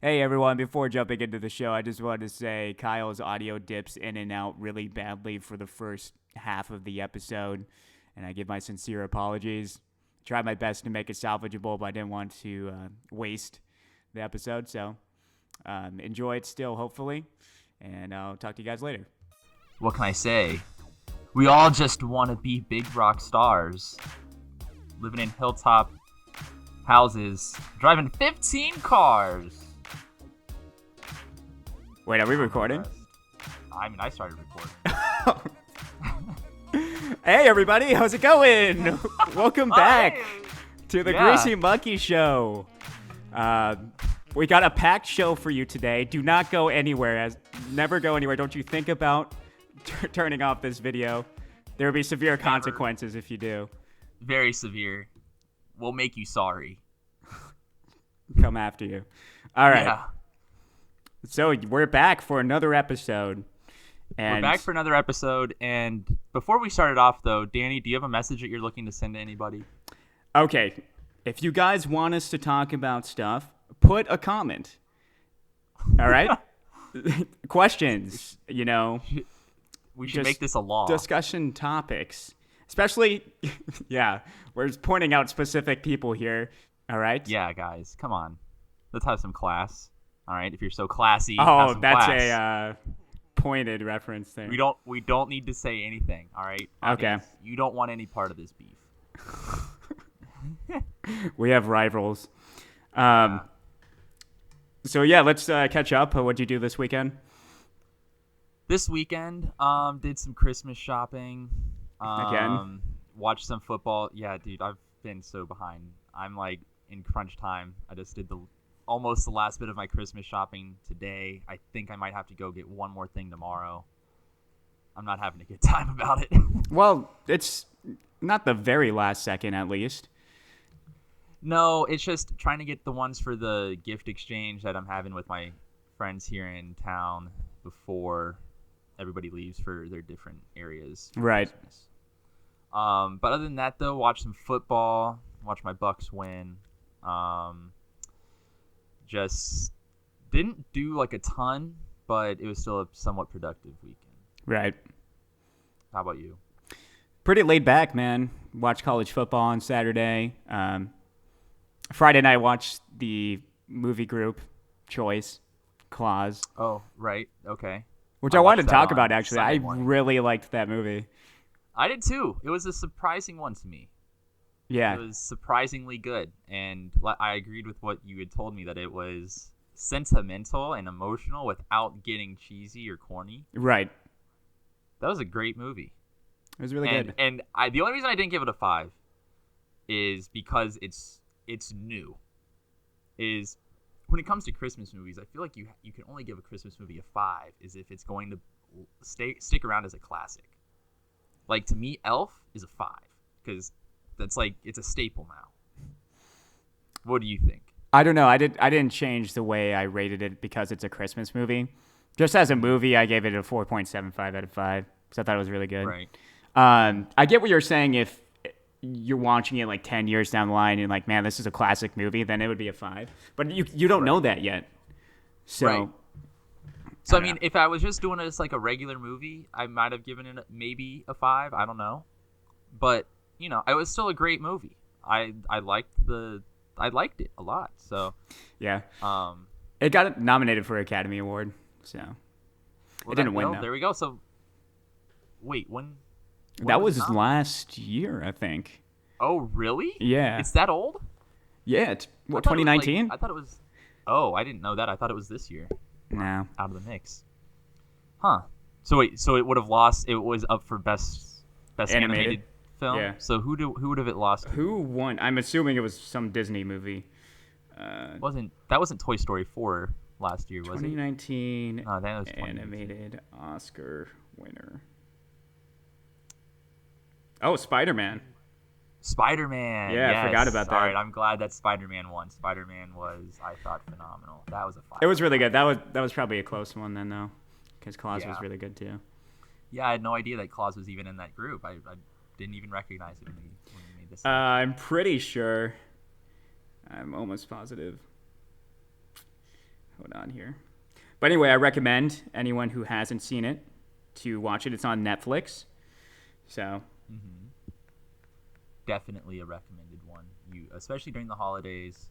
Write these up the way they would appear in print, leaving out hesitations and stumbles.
Hey everyone, before jumping into the show, I just wanted to say Kyle's audio dips in and out really badly for the first half of the episode, and I give my sincere apologies. Tried my best to make it salvageable, but I didn't want to waste the episode, so enjoy it still, hopefully, and I'll talk to you guys later. What can I say? We all just want to be big rock stars, living in hilltop houses, driving 15 cars. Wait, are we recording? I mean, I started recording. Hey everybody, how's it going? Welcome back to the Greasy Monkey Show. We got a packed show for you today. Do not go anywhere. Never go anywhere. Don't you think about turning off this video. There will be severe consequences if you do. Very severe. We'll make you sorry. Come after you. All right. Yeah. So we're back for another episode. And we're back for another episode. And before we started off, though, Danny, do you have a message that you're looking to send to anybody? Okay. If you guys want us to talk about stuff, put a comment. All right? Questions, We should make this a law. Discussion topics. Especially, we're just pointing out specific people here. All right? Yeah, guys, come on. Let's have some class. All right, if you're so classy. Oh, that's class. a pointed reference there. We don't need to say anything. All right. Okay. You don't want any part of this beef. We have rivals. So let's catch up. What'd you do this weekend? This weekend, did some Christmas shopping. Again? Watched some football. Yeah, dude, I've been so behind. I'm like in crunch time. I just did almost the last bit of my Christmas shopping today. I think I might have to go get one more thing tomorrow. I'm not having a good time about it. Well, it's not the very last second, at least. No, it's just trying to get the ones for the gift exchange that I'm having with my friends here in town before everybody leaves for their different areas. Right. Christmas. But other than that, though, watch some football. Watch my Bucks win. Just didn't do like a ton, but it was still a somewhat productive weekend. Right. How about you? Pretty laid back, man. Watched college football on Saturday. Friday night, watched the movie group Choice, Claws. Oh, right. Okay. Which I wanted to talk about, actually. I really liked that movie. I did, too. It was a surprising one to me. Yeah. It was surprisingly good, and I agreed with what you had told me, that it was sentimental and emotional without getting cheesy or corny. Right. That was a great movie. It was really good. And the only reason I didn't give it a 5 is because it's new. Is when it comes to Christmas movies, I feel like you can only give a Christmas movie a 5 is if it's going to stick around as a classic. Like, to me, Elf is a 5 because that's like, it's a staple now. What do you think? I don't know. I didn't change the way I rated it because it's a Christmas movie. Just as a movie, I gave it a 4.75 out of 5 because I thought it was really good. Right. I get what you're saying. If you're watching it like 10 years down the line and like, man, this is a classic movie, then it would be a 5. But you don't know that yet. So, right. So I mean, if I was just doing it as like a regular movie, I might have given it maybe a 5. I don't know. But it was still a great movie. I liked it a lot. So yeah, it got nominated for an Academy Award. So it didn't win. Though. There we go. So wait, when that was last year, I think. Oh really? Yeah. It's that old? Yeah, it's 2019. I thought it was. Oh, I didn't know that. I thought it was this year. No. Out of the mix. Huh. So wait. So it would have lost. It was up for best animated film. Yeah. So who would have it lost to? Who won? I'm assuming it was some Disney movie. That wasn't Toy Story 4 last year, was it? 2019 that was 2019. Animated Oscar winner. Oh, Spider-Man. Spider-Man. Yeah, yes. I forgot about that. All right, I'm glad that Spider-Man won. Spider-Man was, I thought, phenomenal. That was a 5. It was really good. That was probably a close one then, though, because Claus was really good too. Yeah, I had no idea that Claus was even in that group. I didn't even recognize it when you made this. I'm pretty sure. I'm almost positive. on here. But anyway, I recommend anyone who hasn't seen it to watch it. It's on Netflix. So definitely a recommended one. Especially during the holidays.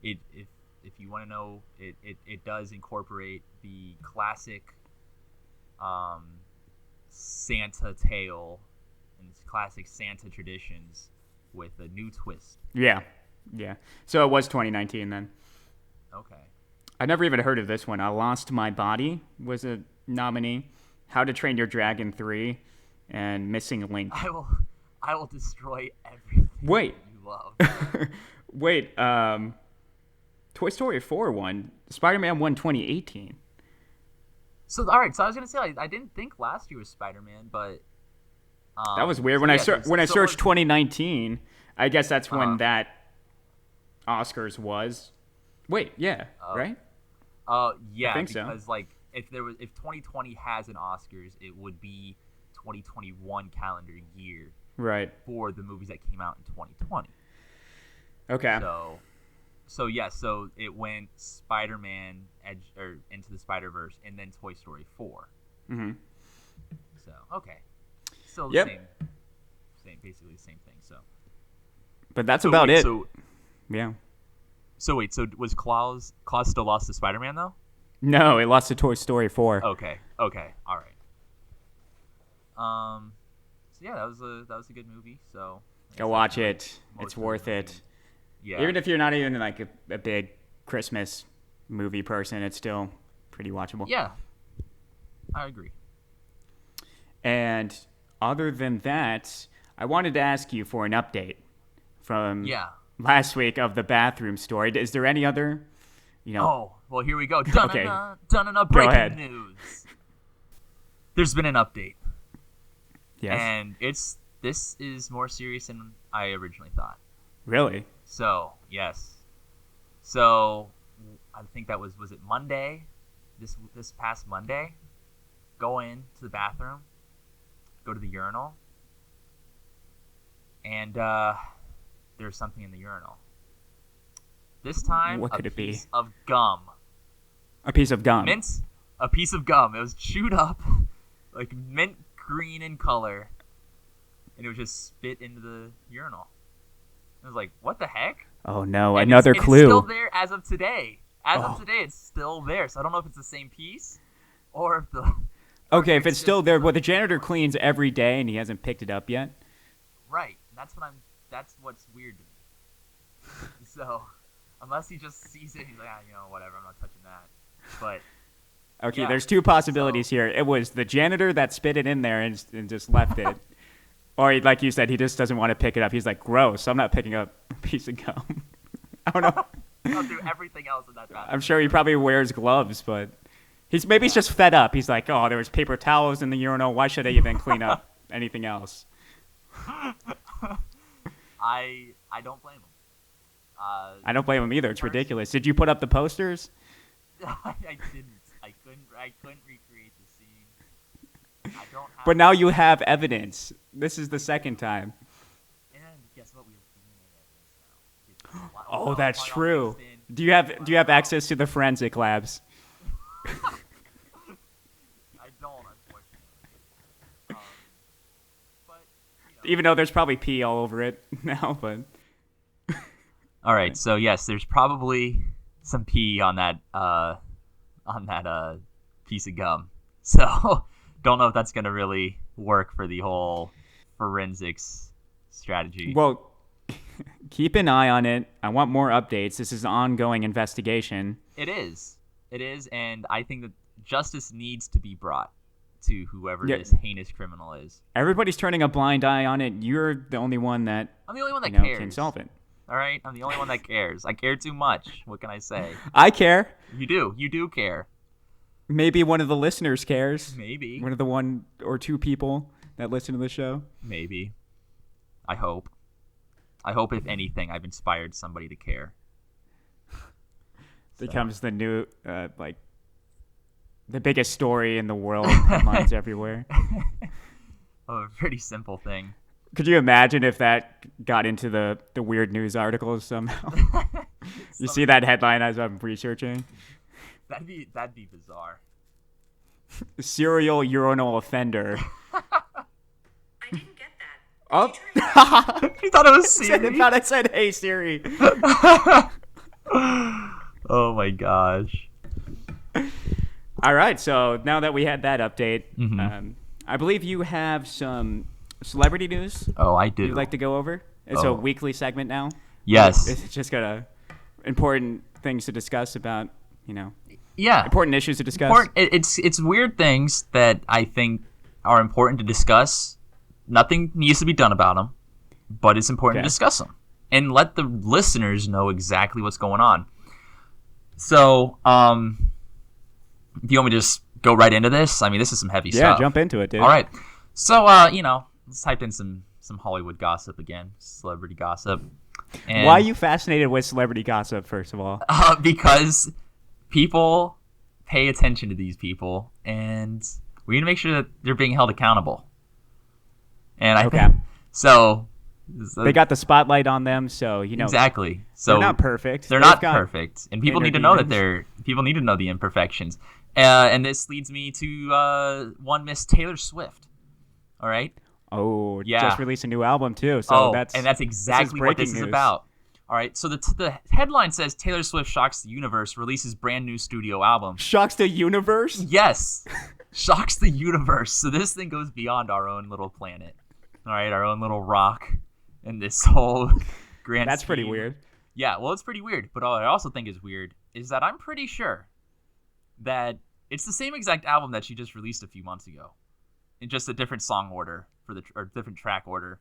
If you want to know, it does incorporate the classic Santa tale and its classic Santa traditions with a new twist. Yeah. So it was 2019 then. Okay. I never even heard of this one. I Lost My Body was a nominee. How to Train Your Dragon 3 and Missing Link. I will destroy everything Wait. you love. Wait, Toy Story 4 won. Spider-Man won 2018. So all right, so I was gonna say I didn't think last year was Spider-Man, but that was weird. When I searched 2019, I guess that's when that Oscars was. Wait, yeah, right? Yeah, I think because so. like if 2020 has an Oscars, it would be 2021 calendar year, right? For the movies that came out in 2020. Okay. So it went Spider-Man Into the Spider-Verse and then Toy Story 4. Mm-hmm. So okay, still the same, basically the same thing. So, but that's about it. So yeah. So wait, so was Claus still lost to Spider-Man though? No, it lost to Toy Story 4. Okay, all right. So yeah, that was a good movie. So go watch it. It's worth it. Yeah. Even if you're not even like a big Christmas movie person, it's still pretty watchable. Yeah, I agree. And other than that, I wanted to ask you for an update from last week of the bathroom story. Is there any other, Oh, well, here we go. Okay. Breaking news. There's been an update. Yes. And this is more serious than I originally thought. Really? So, yes. So, I think that was it Monday? This past Monday? Go in to the bathroom, go to the urinal, and there's something in the urinal. This time, what could a it be? piece of gum. A piece of gum. A piece of gum. It was chewed up, like mint green in color, and it was just spit into the urinal. I was like, what the heck? Oh, no. And another clue. It's still there as of today. Of today, it's still there. So I don't know if it's the same piece or if the... Okay, if it's still there, well, the janitor cleans every day and he hasn't picked it up yet. Right. That's what's weird to me. So, unless he just sees it, he's like, whatever, I'm not touching that. But... Okay, there's two possibilities here. It was the janitor that spit it in there and just left it. Or, like you said, he just doesn't want to pick it up. He's like, gross, I'm not picking up a piece of gum. I don't know. I'll do everything else in that bathroom. I'm sure he probably wears gloves, but he's just fed up. He's like, oh, there was paper towels in the urinal. Why should I even clean up anything else? I don't blame him. I don't blame him either. It's ridiculous. Did you put up the posters? I didn't. I couldn't recreate the scene. I don't have. But now you have evidence. This is the second time. And guess what? We have DNA evidence now. Oh, that's true. Do you have access to the forensic labs? I don't, unfortunately. But even though there's probably pee all over it now, but. All right, so yes, there's probably some pee on that piece of gum. So don't know if that's gonna really work for the whole forensics strategy. Well, keep an eye on it. I want more updates. This is an ongoing investigation. It is, and I think that justice needs to be brought to whoever this heinous criminal is. Everybody's turning a blind eye on it. You're the only one that I'm the only one that cares. Can solve it. All right, I'm the only one that cares. I care too much. What can I say? I care. You do care. Maybe one of the listeners cares. Maybe. One of the one or two people that listen to the show. Maybe. I hope. If anything, I've inspired somebody to care. Becomes the new, the biggest story in the world. Headlines everywhere. A pretty simple thing. Could you imagine if that got into the weird news articles somehow? You see that headline as I'm researching? That'd be bizarre. Serial urinal offender. I didn't get that. Oh, You thought it was Siri? I thought I said, "Hey Siri." Oh my gosh. All right, so now that we had that update, Mm-hmm. I believe you have some celebrity news Oh, I do. you'd like to go over. It's a Oh. weekly segment now. Yes. It's just got important things to discuss about, Yeah. important issues to discuss. It's weird things that I think are important to discuss. Nothing needs to be done about them, but it's important to discuss them and let the listeners know exactly what's going on. So, do you want me to just go right into this? I mean, this is some heavy stuff. Yeah, jump into it, dude. All right. So, let's type in some Hollywood gossip again, celebrity gossip. And, Why are you fascinated with celebrity gossip, first of all? Because people pay attention to these people, and we need to make sure that they're being held accountable. And I think so. They got the spotlight on them, so exactly. So they're not perfect. They're not perfect, and people need to know that people need to know the imperfections. And this leads me to one Miss Taylor Swift. All right. Oh, yeah. Just released a new album too. So that's exactly what this is about. All right. So the headline says Taylor Swift shocks the universe, releases brand new studio album. Shocks the universe? Yes, shocks the universe. So this thing goes beyond our own little planet. All right, our own little rock, and this whole grand. That's pretty scheme. weird. Yeah, well, it's pretty weird. But what I also think is weird is that I'm pretty sure that it's the same exact album that she just released a few months ago, in just a different song order or different track order.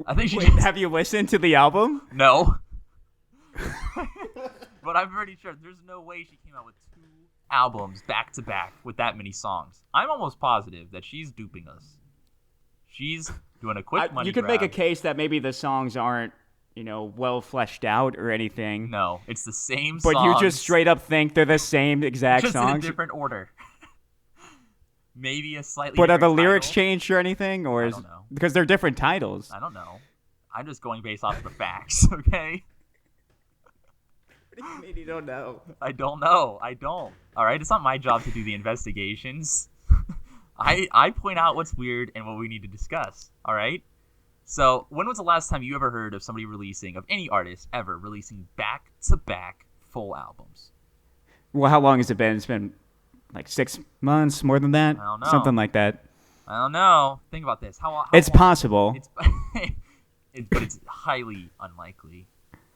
I think have you listened to the album? No. But I'm pretty sure there's no way she came out with 2 albums back to back with that many songs. I'm almost positive that she's duping us. She's doing a quick money You could grab. make a case that maybe the songs aren't, well fleshed out or anything. No, it's the same But songs. you just straight up think they're the same exact just songs. in a different order. Maybe a slightly But are the different lyrics title. changed or anything? Or I don't know. Because they're different titles. I don't know. I'm just going based off of the facts, okay? What do you mean you don't know? I don't know. I don't. All right, it's not my job to do the investigations. I point out what's weird and what we need to discuss. All right. So, when was the last time you ever heard of somebody of any artist ever releasing back-to-back full albums? Well, how long has it been? It's been like 6 months, more than that? I don't know. Something like that. I don't know. Think about this. How It's long- possible. But it's highly unlikely.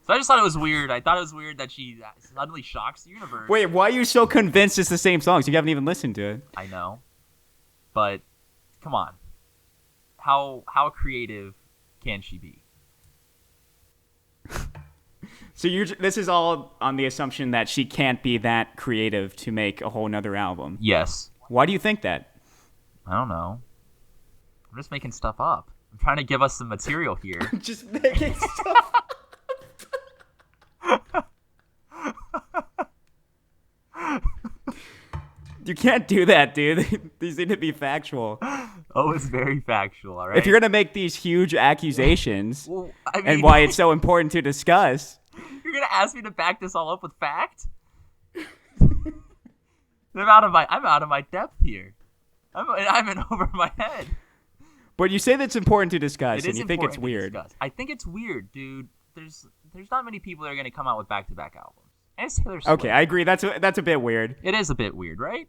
So I just thought it was weird. I thought it was weird that she suddenly shocks the universe. Wait, why are you so convinced it's the same songs? You haven't even listened to it. I know, but come on, how creative can she be? So this is all on the assumption that she can't be that creative to make a whole nother album. Yes. Why do you think that? I don't know. I'm just making stuff up. I'm trying to give us some material here. Just making stuff. You can't do that, dude. These need to be factual. Oh, it's very factual, all right? If you're going to make these huge accusations well, I mean, and why it's so important to discuss. You're going to ask me to back this all up with fact? I'm out of my depth here. I'm in over my head. But you say that's important to discuss, It and is you think it's important to weird. discuss. I think it's weird, dude. There's not many people that are going to come out with back-to-back albums. And it's Taylor Swift. Okay, I agree. That's a bit weird. It is a bit weird, right?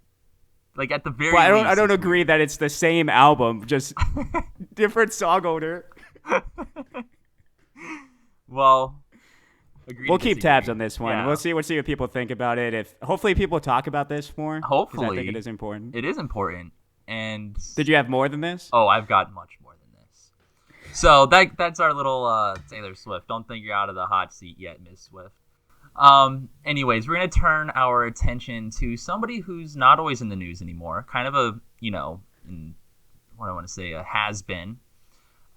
Like at the very But least, I don't it's agree that it's the same album, just different song order. Well, agree We'll to keep disagree. tabs on this one. Yeah. We'll see what people think about it. If hopefully people talk about this more. 'Cause I Hopefully. think it is important. It is important. And Did you have more than this? oh, I've got much more than this. So that's our little Taylor Swift. Don't think you're out of the hot seat yet, Miss Swift. Anyways, we're going to turn our attention to somebody who's not always in the news anymore. Kind of a, what I want to say, a has-been.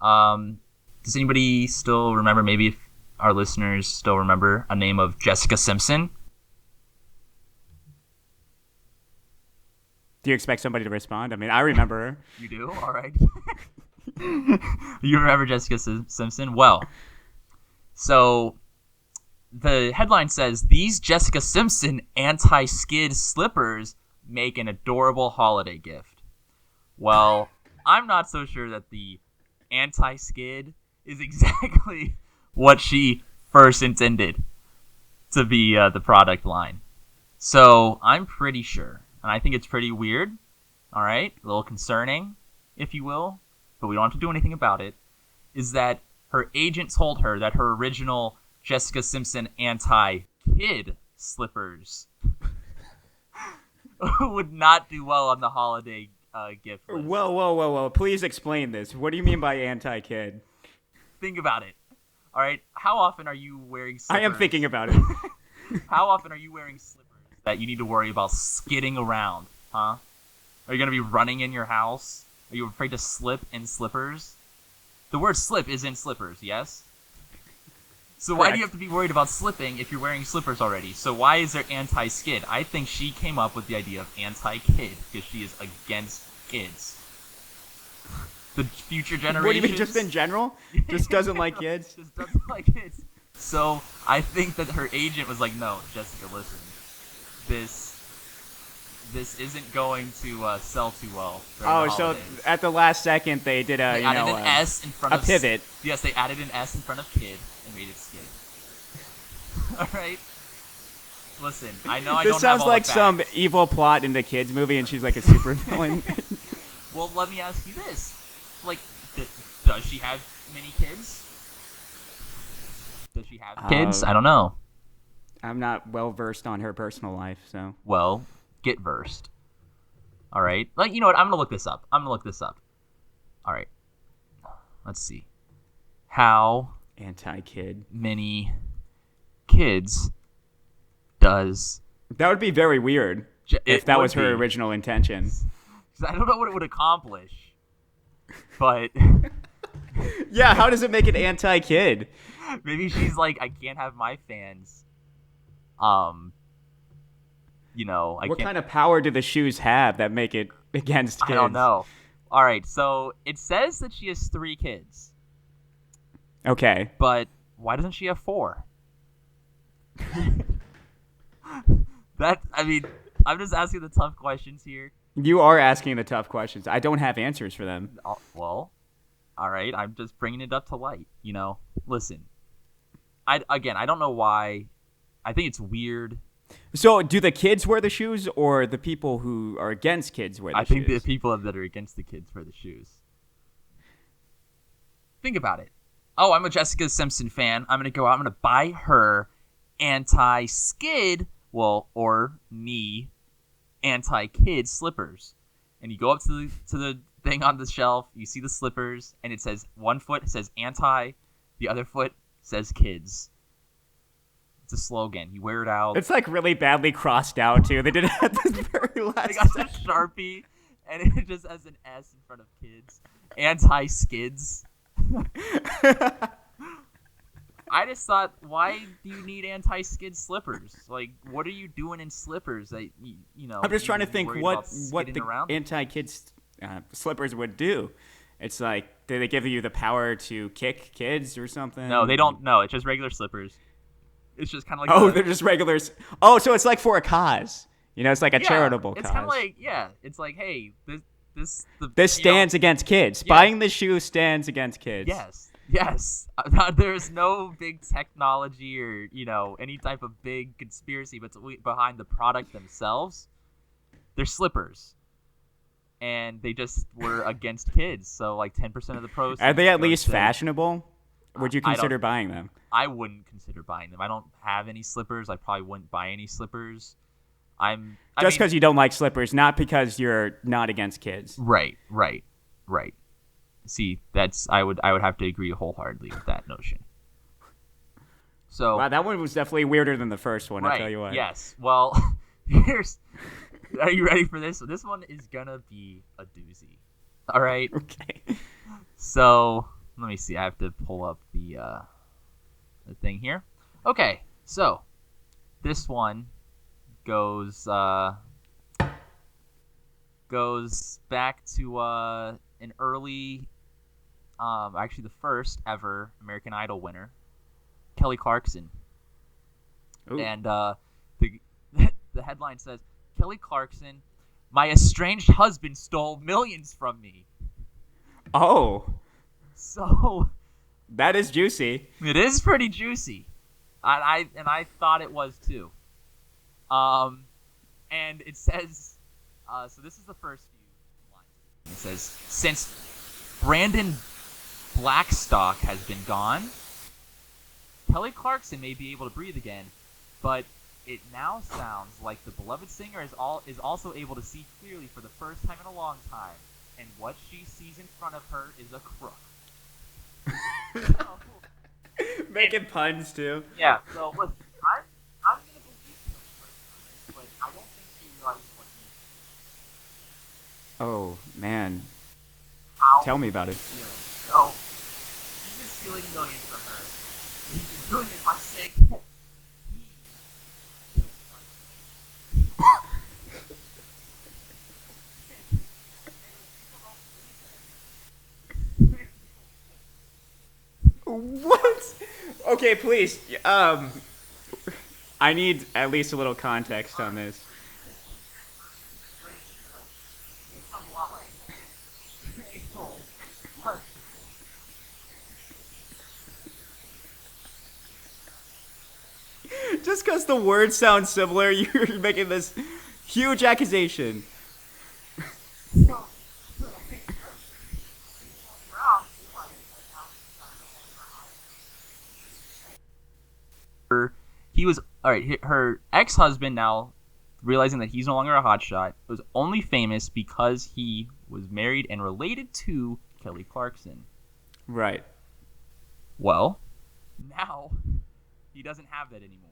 Does anybody still remember, maybe if our listeners still remember, a name of Jessica Simpson? Do you expect somebody to respond? I mean, I remember her. You do? All right. You remember Jessica Simpson? Well, so the headline says, "These Jessica Simpson anti-skid slippers make an adorable holiday gift." Well, I'm not so sure that the anti-skid is exactly what she first intended to be the product line. So I'm pretty sure, and I think it's pretty weird, all right, a little concerning, if you will, but we don't have to do anything about it, is that her agent told her that her original Jessica Simpson anti-kid slippers would not do well on the holiday gift list. Whoa. Please explain this. What do you mean by anti-kid? Think about it. All right, how often are you wearing slippers? I am thinking about it. How often are you wearing slippers that you need to worry about skidding around, huh? Are you going to be running in your house? Are you afraid to slip in slippers? The word slip is in slippers, yes? So why do you have to be worried about slipping if you're wearing slippers already? So why is there anti-skid? I think she came up with the idea of anti-kid because she is against kids. The future generations... What do you mean, just in general? Just doesn't like kids? Just doesn't like kids. So I think that her agent was like, no, Jessica, listen. This isn't going to sell too well. Oh, so at the last second they did they added an S in front of pivot. Yes, they added an S in front of kid and made it skid. All right. Listen, I know I don't have all the facts. This sounds like some evil plot in the kids movie, and she's like a super villain. Well, let me ask you this: like, does she have many kids? Does she have kids? I don't know. I'm not well versed on her personal life, so. Well, get versed. All right. Like, you know what? I'm gonna look this up. All right. Let's see. How anti-kid many kids does that would be very weird if that was her original intention. I don't know what it would accomplish, but yeah, how does it make it anti-kid? Maybe she's like, I can't have my fans. You know, what kind of power do the shoes have that make it against kids? I don't know. All right, so it says that she has 3 kids. Okay. But why doesn't she have 4? I'm just asking the tough questions here. You are asking the tough questions. I don't have answers for them. Well, all right, I'm just bringing it up to light, you know. Listen. I don't know why. I think it's weird. So, do the kids wear the shoes, or the people who are against kids wear the shoes? I think the people that are against the kids wear the shoes. Think about it. Oh, I'm a Jessica Simpson fan. I'm going to buy her anti-skid, or knee, anti-kid slippers. And you go up to the thing on the shelf, you see the slippers, and it says one foot says anti, the other foot says kids. It's a slogan. You wear it out. It's like really badly crossed out too. They did it at the very last. They got a Sharpie, and it just has an S in front of kids. Anti-skids. I just thought, why do you need anti-skid slippers? Like, what are you doing in slippers? That you know. I'm just trying to think what the around? anti-kids slippers would do. It's like, do they give you the power to kick kids or something? No, they don't. No, it's just regular slippers. It's just kind of like they're just regulars. Oh, so it's like for a cause. You know, it's like a charitable cause. It's kind of like it's like, hey, this stands against kids. Yeah. Buying the shoe stands against kids. Yes. There's no big technology or any type of big conspiracy behind the product themselves. They're slippers, and they just were against kids. So like 10% of the pros. Are they at least fashionable? Would you consider buying them? I wouldn't consider buying them. I don't have any slippers. I probably wouldn't buy any slippers. Just because you don't like slippers, not because you're not against kids. Right. See, I would have to agree wholeheartedly with that notion. So wow, that one was definitely weirder than the first one. Right, I'll tell you what. Yes. Well, are you ready for this? So this one is gonna be a doozy. All right. Okay. So let me see. I have to pull up the thing here. Okay, so this one goes back to an early, actually the first ever American Idol winner, Kelly Clarkson. Ooh. And the the headline says, Kelly Clarkson, my estranged husband stole millions from me. Oh, So that is juicy. it is pretty juicy. I thought it was too. And it says, so this is the first few lines. It says, since Brandon Blackstock has been gone, Kelly Clarkson may be able to breathe again, but it now sounds like the beloved singer is also able to see clearly for the first time in a long time, and what she sees in front of her is a crook. Making puns too. Yeah, so listen, I'm gonna believe him first, but I don't think he realizes what he Oh man, how tell me about it. he's feeling. So he's been stealing millions from her. He's been doing it by saying that What? Okay, please. I need at least a little context on this. Just because the words sound similar, you're making this huge accusation. he was all right. Her ex-husband, now realizing that he's no longer a hotshot, was only famous because he was married and related to Kelly Clarkson. Right. Well, now he doesn't have that anymore.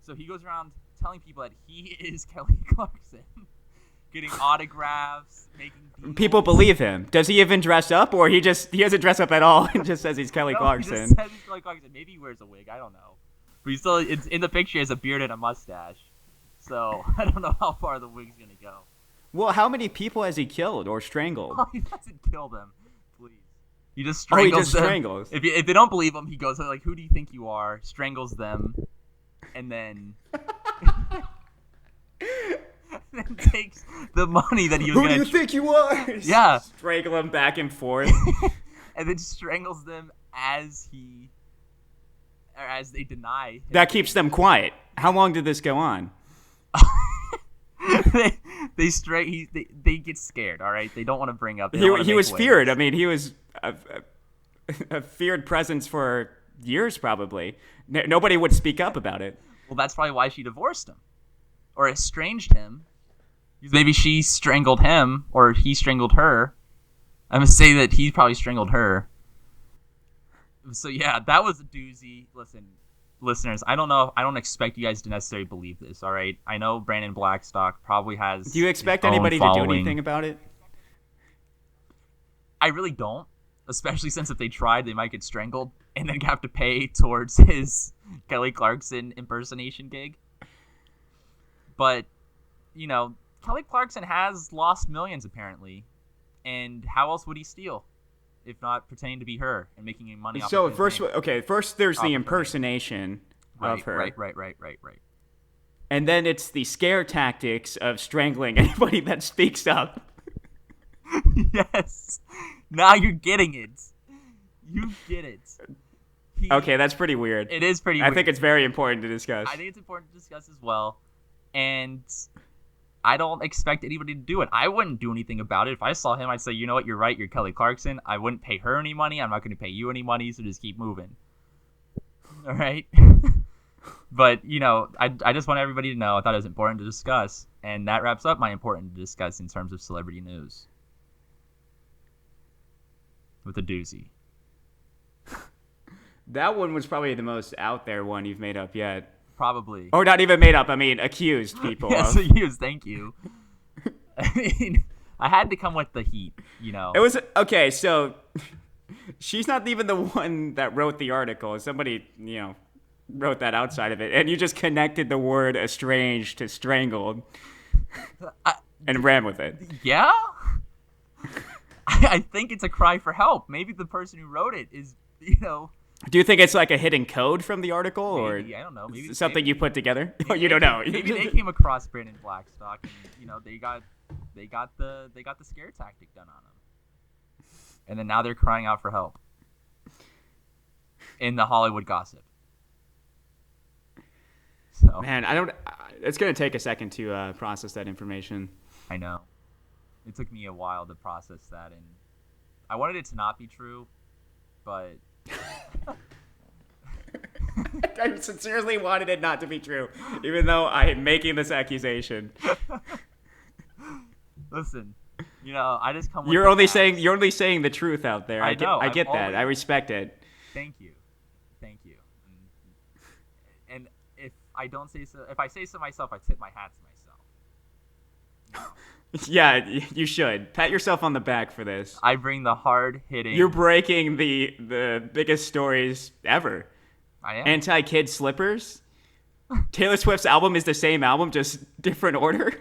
So he goes around telling people that he is Kelly Clarkson, getting autographs, making deals. People believe him. Does he even dress up, or he doesn't dress up at all and just says he's Kelly No, Clarkson? He just says he's Kelly Clarkson. Maybe he wears a wig. I don't know. But he's still in the picture. He has a beard and a mustache. So I don't know how far the wig's gonna go. Well, how many people has he killed or strangled? Oh, he doesn't kill them, please. He just strangles he just them. strangles. If they don't believe him, he goes like, "Who do you think you are?" Strangles them, and then then takes the money that he was Who gonna. do you think you are? Yeah. Strangle him back and forth. And then strangles them as they deny him. That keeps them quiet. How long did this go on? they get scared. All right, they don't want to bring up. He was feared. I mean, he was a feared presence for years, probably. Nobody would speak up about it. Well, that's probably why she divorced him, or estranged him. Maybe she strangled him, or he strangled her. I'm gonna say that he probably strangled her. So yeah, that was a doozy. Listen, listeners, I don't expect you guys to necessarily believe this. All right, I know Brandon Blackstock probably has. Do you expect his own anybody to following. do anything about it? I really don't, especially since if they tried, they might get strangled and then have to pay towards his Kelly Clarkson impersonation gig. But Kelly Clarkson has lost millions apparently, and how else would he steal? If not pretending to be her and making money off So of his first, name. first there's Off the of her impersonation of her, Right. and then it's the scare tactics of strangling anybody that speaks up. Yes. Now you're getting it. You get it. Okay, that's pretty weird. It is pretty weird. I think it's very important to discuss. I think it's important to discuss as well. And I don't expect anybody to do it. I wouldn't do anything about it. If I saw him, I'd say, you know what, you're right, you're Kelly Clarkson. I wouldn't pay her any money. I'm not going to pay you any money, so just keep moving. All right? But, I just want everybody to know I thought it was important to discuss. And that wraps up my important to discuss in terms of celebrity news. With a doozy. That one was probably the most out there one you've made up yet. Probably. Or not even made up, I mean accused people Yes, of. thank you. I mean, I had to come with the heat, It was, okay, so she's not even the one that wrote the article. Somebody, wrote that outside of it. And you just connected the word estranged to strangled and ran with it. Yeah? I think it's a cry for help. Maybe the person who wrote it is, Do you think it's like a hidden code from the article, or Maybe, I don't know. Maybe something you put together? Oh, maybe you don't know. Maybe they came across Brandon Blackstock, and they got the scare tactic done on him, and then now they're crying out for help in the Hollywood gossip. So Man, I don't. It's gonna take a second to process that information. I know it took me a while to process that, and I wanted it to not be true, but. I sincerely wanted it not to be true, even though I am making this accusation. Listen, I just come. With You're the only facts. saying the truth out there. I know, I get I'm that. always- I respect it. Thank you. And if I don't say so, if I say so myself, I tip my hat to myself. Yeah, you should pat yourself on the back for this. I bring the hard hitting. You're breaking the biggest stories ever. I am. Anti-kid slippers. Taylor Swift's album is the same album, just different order.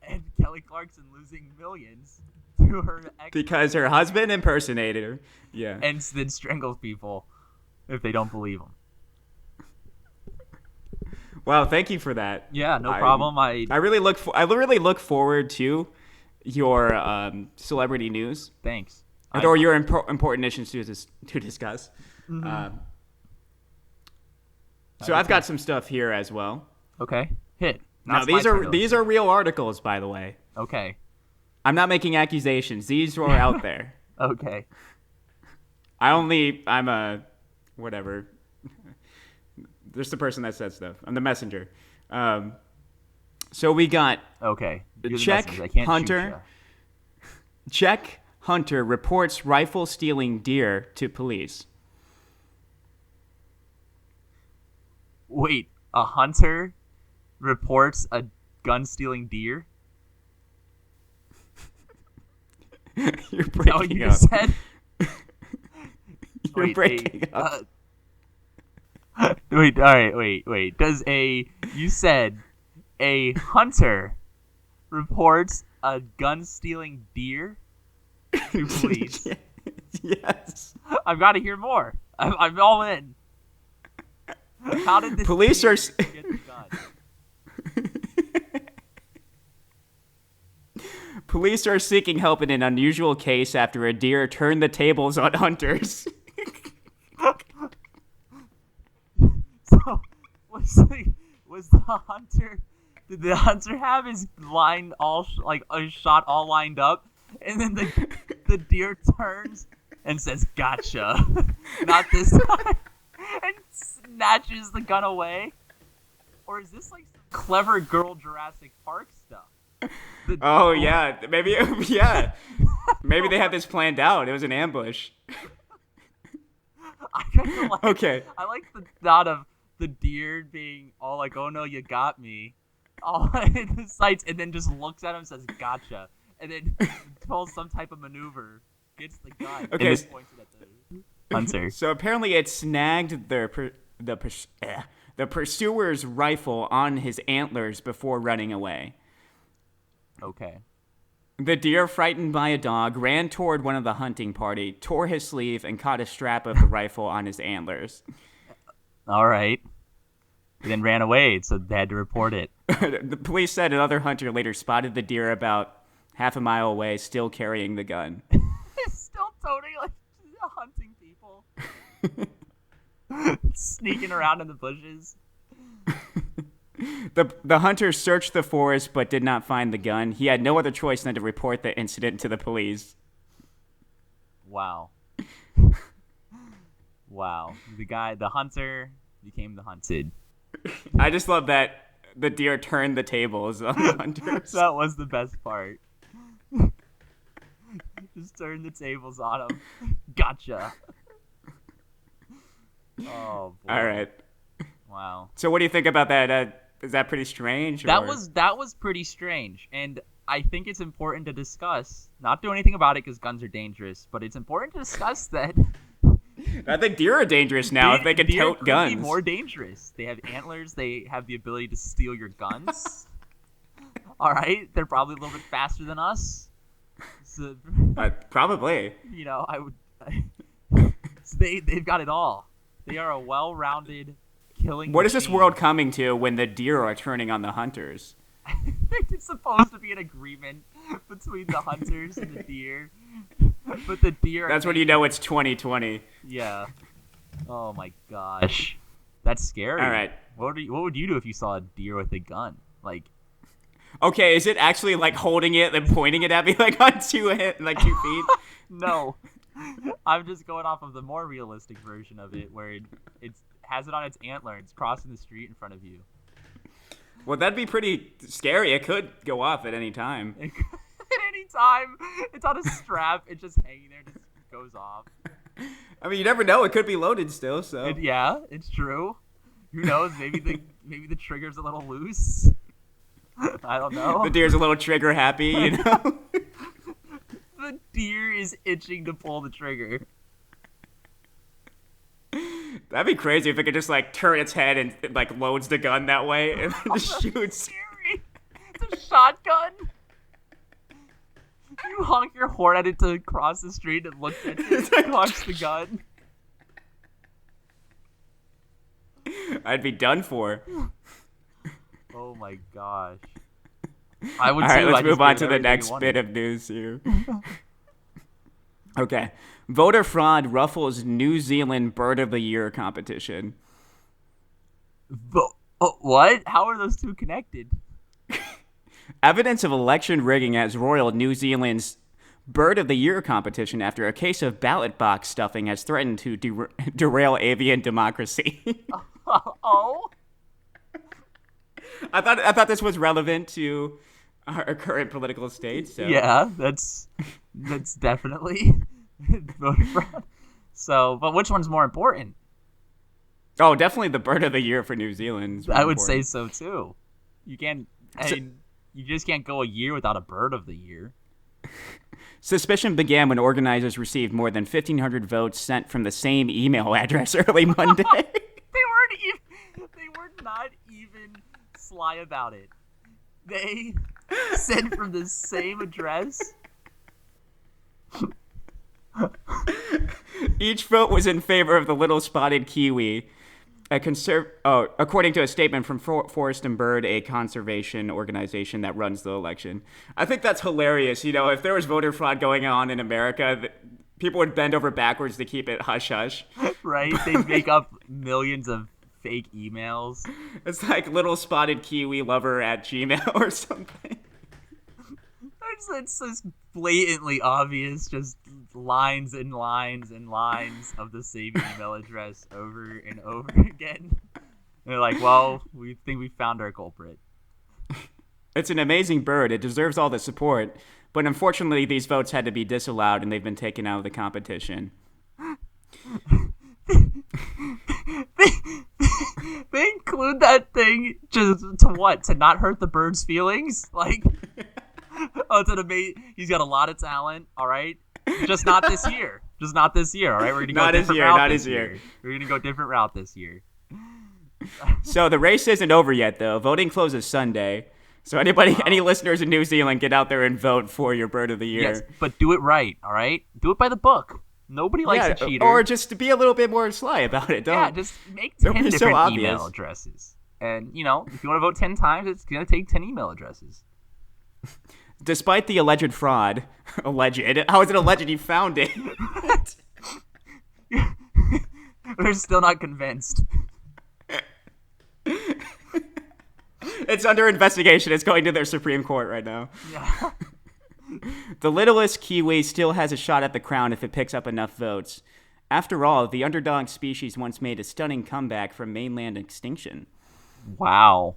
And Kelly Clarkson losing millions to her ex Because her husband impersonated her. Yeah. and then strangles people if they don't believe him. Wow, thank you for that. Yeah, no problem. I really look forward to your celebrity news Thanks. or your important issues to discuss. Mm-hmm. So I've got some stuff here as well. Okay. Hit. Now Now these are real articles, by the way. Okay. I'm not making accusations. These are out there. Okay. I'm a whatever. Just the person that says stuff. I'm the messenger. So we got Okay. You're the Czech messenger. I can't hunter. Czech hunter reports rifle stealing deer to police. Wait, a hunter reports a gun stealing deer? You're Is that what breaking you up. just said? You're Wait, breaking up. Wait, all right, wait. You said a hunter reports a gun stealing deer to police? Yes. I've got to hear more. I'm all in. How did this Police deer are get the gun? Police are seeking help in an unusual case after a deer turned the tables on hunters. So, was the hunter? Did the hunter have his line all a shot all lined up, and then the deer turns and says, "Gotcha," not this time, and snatches the gun away? Or is this like some clever girl Jurassic Park stuff? Oh yeah, maybe yeah. Maybe they had this planned out. It was an ambush. I kind of like. Okay. I like the thought of the deer being all like, "Oh no, you got me," all in the sights, and then just looks at him and says, "Gotcha," and then pulls some type of maneuver, gets the gun, Okay. and then points it at the hunter. So apparently it snagged the pursuer's rifle on his antlers before running away. Okay. The deer, frightened by a dog, ran toward one of the hunting party, tore his sleeve, and caught a strap of the rifle on his antlers. All right. And then ran away, so they had to report it. The police said another hunter later spotted the deer about half a mile away, still carrying the gun. Still toting like hunting people, sneaking around in the bushes. The hunter searched the forest but did not find the gun. He had no other choice than to report the incident to the police. Wow. Wow. The hunter became the hunted. I just love that the deer turned the tables on the hunters. That was the best part. Just turn the tables on him. Gotcha. Oh boy. All right. Wow. So what do you think about that? Is that pretty strange? That or- was pretty strange, and I think it's important to discuss. Not do anything about it because guns are dangerous, but it's important to discuss that. I think deer are dangerous now if they can deer tote could guns. Be more dangerous. They have antlers. They have the ability to steal your guns. All right, they're probably a little bit faster than us. So, Probably. I would. They've got it all. They are a well-rounded killing What is this machine. world coming to when the deer are turning on the hunters? It's supposed to be an agreement between the hunters and the deer, but the deer. That's when you know it's 2020. Yeah. Oh my gosh, that's scary. All right. What would you do if you saw a deer with a gun? Like, Okay, is it actually like holding it and pointing it at me like on 2 feet? no. I'm just going off of the more realistic version of it, where it has it on its antler and it's crossing the street in front of you. Well, that'd be pretty scary. It could go off at any time. At any time, it's on a strap. It's just hanging there, just goes off. I mean, you never know. It could be loaded still. So Yeah, it's true. Who knows? Maybe the trigger's a little loose. I don't know. the deer's a little trigger happy, you know. The deer is itching to pull the trigger. That'd be crazy if it could just like turn its head and like loads the gun that way and then just shoots. Scary. It's a shotgun. You honk your horn at it to cross the street and look at it and cocks the gun. I'd be done for. Oh my gosh. I would All right, too. let's I move just on gave to it the everything next you wanted. bit of news here. Okay. Voter fraud ruffles New Zealand Bird of the Year competition. What? How are those two connected? Evidence of election rigging has roiled New Zealand's Bird of the Year competition after a case of ballot box stuffing has threatened to derail avian democracy. Oh? I thought this was relevant to our current political state. So. Yeah, that's definitely voter fraud. So, but which one's more important? Oh, definitely the Bird of the Year for New Zealand. is more I would say important. so too. You can't. I mean, you just can't go a year without a Bird of the Year. Suspicion began when organizers received more than 1,500 votes sent from the same email address early Monday. They were not even sly about it. They sent from the same address. Each vote was in favor of the little spotted kiwi. According to a statement from Forest and Bird, a conservation organization that runs the election. I think that's hilarious. You know, if there was voter fraud going on in America, people would bend over backwards to keep it hush-hush. Right? They'd make up millions of fake emails. It's like little spotted kiwi lover at Gmail or something. It's just blatantly obvious, just lines and lines and lines of the same email address over and over again. They're like, well, we think we found our culprit. It's an amazing bird. It deserves all the support. But unfortunately, these votes had to be disallowed and they've been taken out of the competition. They include that thing just to what? To not hurt the bird's feelings? Like, oh, it's an amazing. He's got a lot of talent. All right, just not this year. Just not this year. All right, we're gonna go Not a this different year, route not this this year. We're gonna go a different route this year. So the race isn't over yet, though. Voting closes Sunday. So any listeners in New Zealand, get out there and vote for your Bird of the Year. Yes, but do it right. All right, do it by the book. Nobody likes a cheater. Or just to be a little bit more sly about it. yeah, Don't. just make don't 10 be so different obvious. email addresses. And if you want to vote 10 times, it's gonna take 10 email addresses. Despite the alleged fraud, alleged. How is it alleged? You found it. We're still not convinced. It's under investigation. It's going to their Supreme Court right now. Yeah. The littlest kiwi still has a shot at the crown if it picks up enough votes. After all, the underdog species once made a stunning comeback from mainland extinction. Wow.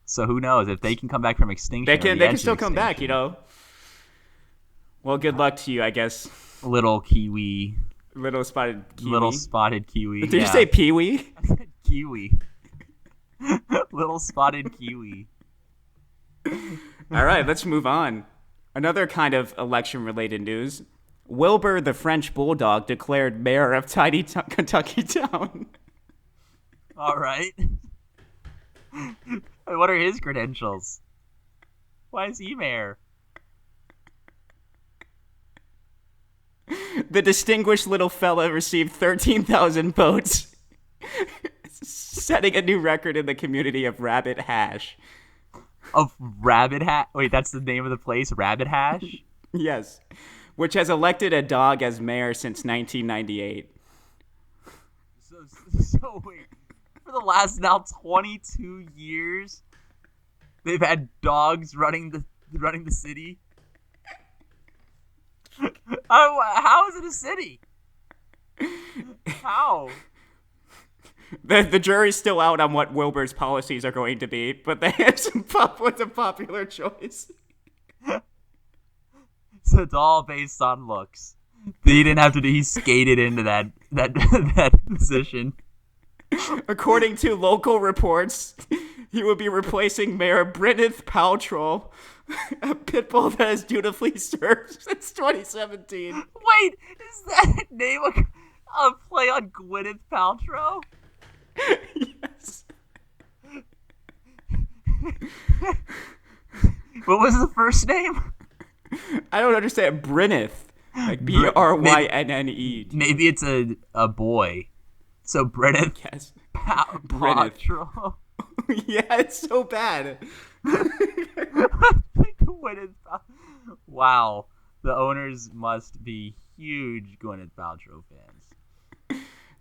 So who knows if they can come back from extinction? They or can the edge of still come back, extinction. Well, good luck to you, I guess. Little kiwi. Little spotted kiwi. Little spotted kiwi. Did you say peewee? I said kiwi. Little spotted kiwi. All right, let's move on. Another kind of election-related news. Wilbur the French Bulldog declared mayor of tiny Kentucky town. All right. What are his credentials? Why is he mayor? The distinguished little fella received 13,000 votes, setting a new record in the community of Rabbit Hash. Of Rabbit Hash? Wait, that's the name of the place? Rabbit Hash? Yes. Which has elected a dog as mayor since 1998. So wait, for the last now 22 years, they've had dogs running the city? How is it a city? How? The jury's still out on what Wilbur's policies are going to be, but they have what's a popular choice. So it's all based on looks. He didn't have to do. He skated into that position. According to local reports, he will be replacing Mayor Gwyneth Paltrow, a pit bull that has dutifully served since 2017. Wait, is that name a play on Gwyneth Paltrow? Yes. What was the first name? I don't understand. Bryneth. Like Brynnne. Maybe it's a boy. So Gwyneth Yes. Paltrow. Yeah, it's so bad. Gwyneth Wow. The owners must be huge Gwyneth Paltrow fans.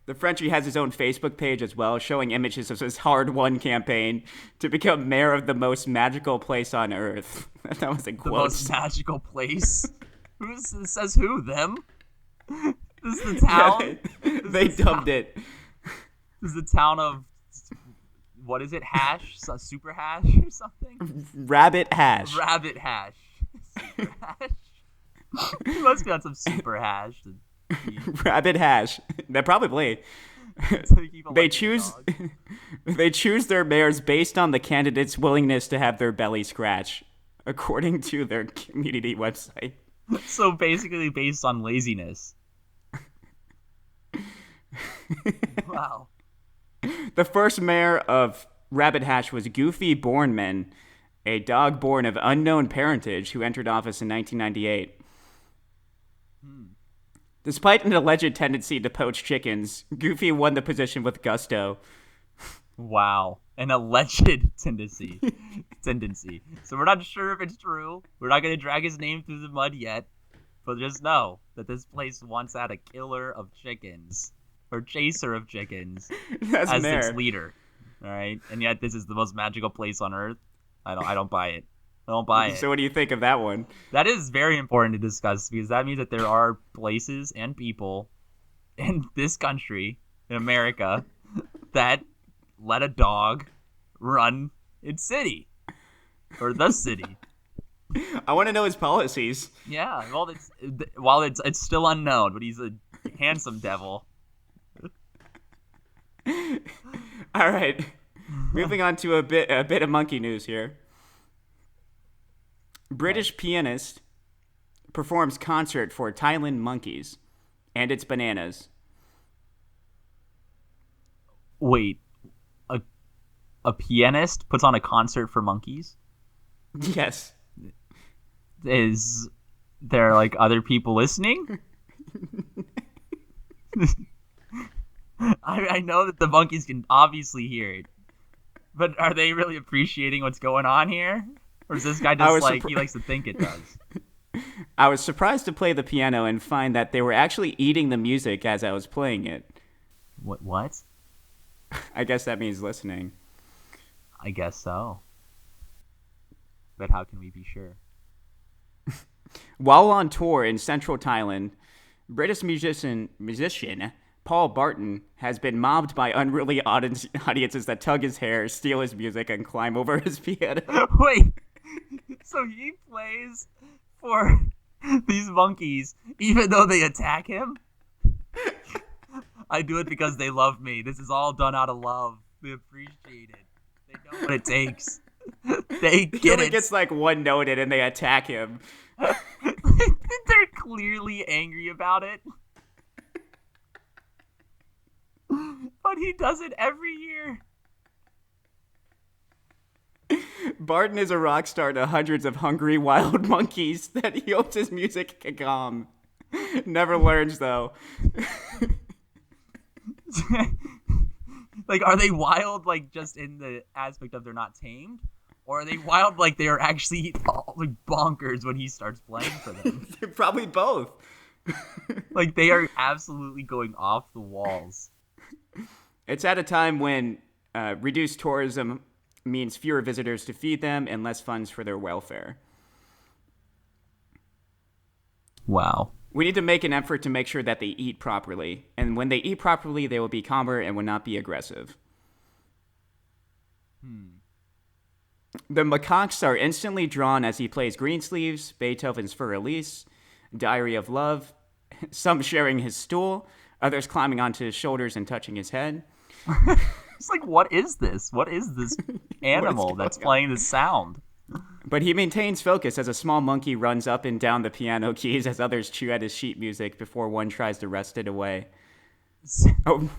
The Frenchie has his own Facebook page as well, showing images of his hard-won campaign to become mayor of the most magical place on earth. That was a quote. The most magical place? Says who? Them? This is the town? Yeah, they dubbed it. This is the town of... What is it? Hash? Super Hash or something? Rabbit Hash. Rabbit Hash. Super Hash? He must be on some Super Hash. Rabbit Hash. That probably. They choose their mayors based on the candidate's willingness to have their belly scratch, according to their community website. So basically based on laziness. Wow. The first mayor of Rabbit Hash was Goofy Bornman, a dog born of unknown parentage who entered office in 1998. Despite an alleged tendency to poach chickens, Goofy won the position with gusto. Wow. An alleged tendency. So we're not sure if it's true. We're not going to drag his name through the mud yet. But just know that this place once had a killer of chickens. Or chaser of chickens. As mayor. Its leader. Alright? And yet this is the most magical place on earth. I don't buy it. I don't buy it. So what do you think of that one? That is very important to discuss because that means that there are places and people in this country, in America, that let a dog run its city. Or the city. I want to know his policies. Yeah, while it's still unknown, but he's a handsome devil. All right. Moving on to a bit of monkey news here. British pianist performs concert for Thailand monkeys and its bananas. Wait, a pianist puts on a concert for monkeys? Yes. Is there like other people listening? I know that the monkeys can obviously hear it, but are they really appreciating what's going on here? Or is this guy just he likes to think it does? I was surprised to play the piano and find that they were actually eating the music as I was playing it. What? I guess that means listening. I guess so. But how can we be sure? While on tour in central Thailand, British musician Paul Barton has been mobbed by unruly audiences that tug his hair, steal his music, and climb over his piano. Wait, so he plays for these monkeys even though they attack him? I do it because they love me. This is all done out of love. They appreciate it. They know what it takes. They get He only it. gets like one note in and they attack him. They're clearly angry about it. But he does it every year. Barton is a rock star to hundreds of hungry wild monkeys that he hopes his music can calm. Never learns, though. Like, are they wild, like, just in the aspect of they're not tamed? Or are they wild, like, they are actually like bonkers when he starts playing for them? Probably both. Like, they are absolutely going off the walls. It's at a time when reduced tourism means fewer visitors to feed them and less funds for their welfare. Wow. We need to make an effort to make sure that they eat properly. And when they eat properly, they will be calmer and will not be aggressive. The macaques are instantly drawn as he plays Greensleeves, Beethoven's Fur Elise, Diary of Love, some sharing his stool, others climbing onto his shoulders and touching his head. It's like, what is this? What is this animal that's playing this sound? But he maintains focus as a small monkey runs up and down the piano keys as others chew at his sheet music before one tries to wrest it away. Oh,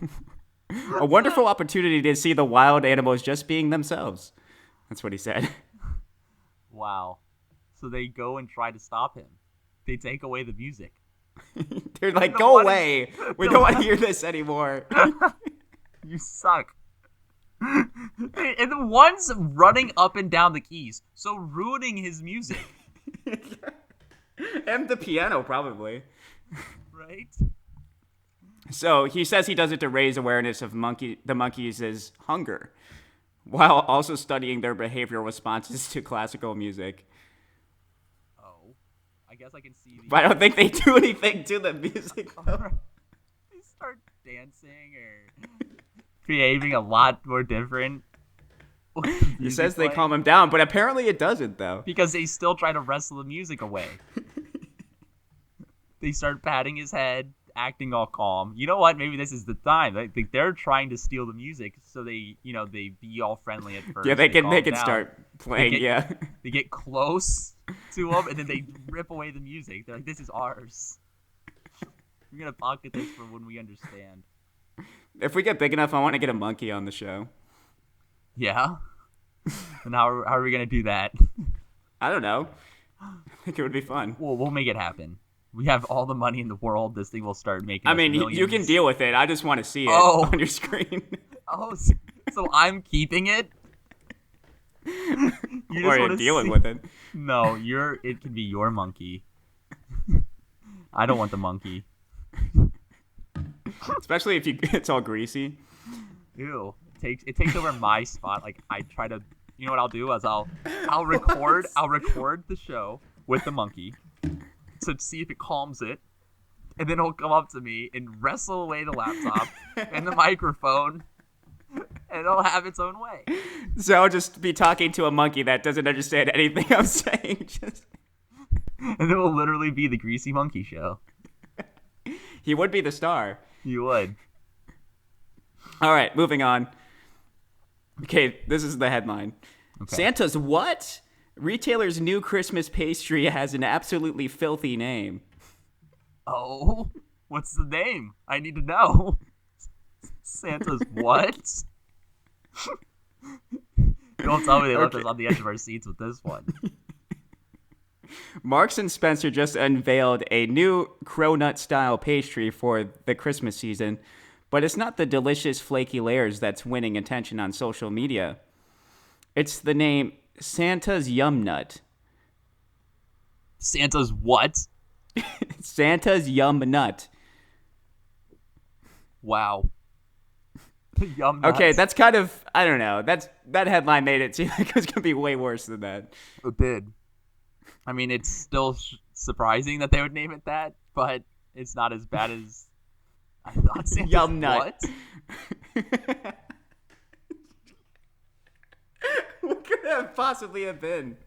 a wonderful opportunity to see the wild animals just being themselves. That's what he said. Wow. So they go and try to stop him. They take away the music. They're like, go away. We don't want to hear this anymore. You suck. And the one's running up and down the keys, so ruining his music. And the piano, probably. Right? So he says he does it to raise awareness of the monkeys' hunger, while also studying their behavioral responses to classical music. Oh. I guess I can see But I don't think they do anything to the music, though. They start dancing or behaving a lot more different. He says they calm him down, but apparently it doesn't, though. Because they still try to wrestle the music away. They start patting his head, acting all calm. You know what? Maybe this is the time. They're trying to steal the music, so they be all friendly at first. Yeah, they can down. start playing. They get close to him, and then they rip away the music. They're like, "This is ours. We're gonna pocket this for when we understand." If we get big enough, I want to get a monkey on the show. Yeah. And how are we gonna do that? I don't know. I think it would be fun. Well, we'll make it happen. We have all the money in the world. This thing will start making. I mean, millions. you can deal with it. I just want to see it on your screen. Oh, so I'm keeping it. You or you're dealing with it. No, it can be your monkey. I don't want the monkey. Especially if it's all greasy. Ew. It takes over my spot. Like, I try to, you know what I'll do is I'll record the show with the monkey to see if it calms it, and then it'll come up to me and wrestle away the laptop and the microphone, and it'll have its own way. So I'll just be talking to a monkey that doesn't understand anything I'm saying. And it will literally be the Greasy Monkey Show. He would be the star. You would. All right, moving on. Okay, this is the headline. Okay. Santa's what? Retailer's new Christmas pastry has an absolutely filthy name. Oh, what's the name? I need to know. Santa's what? Don't tell me they left us on the edge of our seats with this one. Marks and Spencer just unveiled a new cronut-style pastry for the Christmas season, but it's not the delicious flaky layers that's winning attention on social media. It's the name Santa's Yum Nut. Santa's what? Santa's Yum Nut. Wow. Yum Nut. Okay, that's kind of, I don't know. That headline made it seem like it was going to be way worse than that. It did. I mean, it's still surprising that they would name it that, but it's not as bad as I thought. Santa's Yum Nut. What? What could it possibly have been?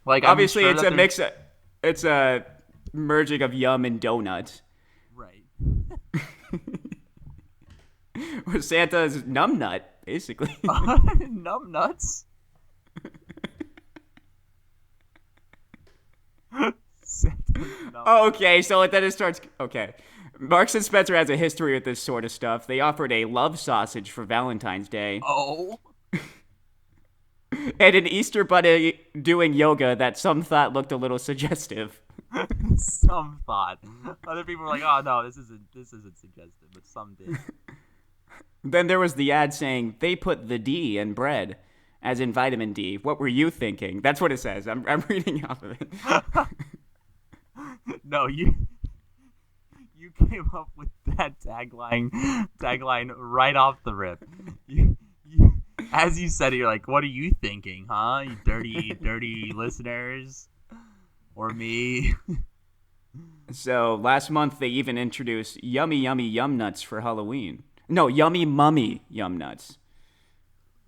Like, obviously, I'm sure it's a mix. It's a merging of yum and donut. Right. Santa's numb nut, basically. Numb nuts. Oh, okay, so then it starts. Okay. Marks and Spencer has a history with this sort of stuff. They offered a love sausage for Valentine's Day. Oh. And an Easter bunny doing yoga that some thought looked a little suggestive. Some thought. Other people were like, "Oh no, this isn't suggestive," but some did. Then there was the ad saying they put the D in bread, as in vitamin D. What were you thinking? That's what it says. I'm reading off of it. No, you came up with that tagline right off the rip. As you said it, you're like, "What are you thinking, huh? You dirty listeners, or me?" So last month they even introduced yummy yum nuts for Halloween. No, yummy mummy yum nuts.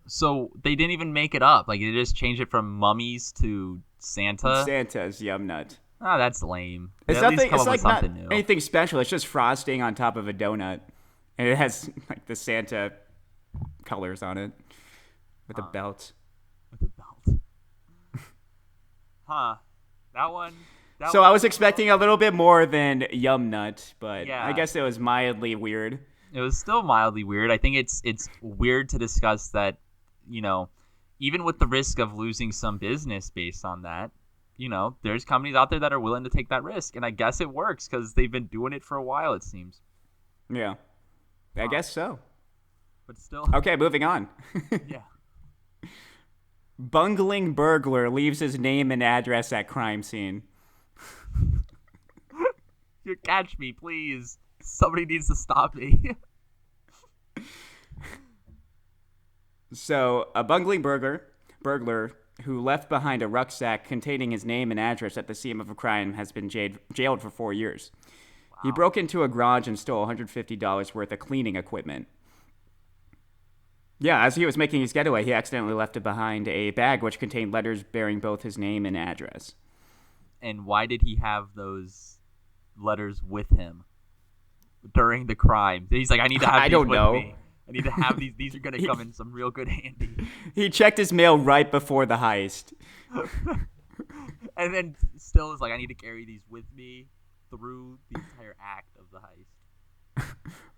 So they didn't even make it up. Like, they just changed it from mummies to Santa. Santa's yum nut. Oh, that's lame. It's They at nothing. least come It's up like with not something new. anything special. It's just frosting on top of a donut, and it has like the Santa colors on it with a belt. With a belt. Huh. That one. So I was expecting a little bit more than yum nut, but Yeah. I guess it was mildly weird. It was still mildly weird. I think it's weird to discuss that, even with the risk of losing some business based on that, there's companies out there that are willing to take that risk. And I guess it works because they've been doing it for a while, it seems. Yeah, I guess so. But still. Okay, moving on. Yeah. Bungling burglar leaves his name and address at crime scene. You catch me, please. Somebody needs to stop me. So, a bungling burglar who left behind a rucksack containing his name and address at the scene of a crime has been jailed for 4 years. Wow. He broke into a garage and stole $150 worth of cleaning equipment. Yeah, as he was making his getaway, he accidentally left behind a bag which contained letters bearing both his name and address. And why did he have those letters with him during the crime? He's like, I need to have these with me. I need to have these. These are going to come in some real good handy. He checked his mail right before the heist. And then still is like, I need to carry these with me through the entire act of the heist.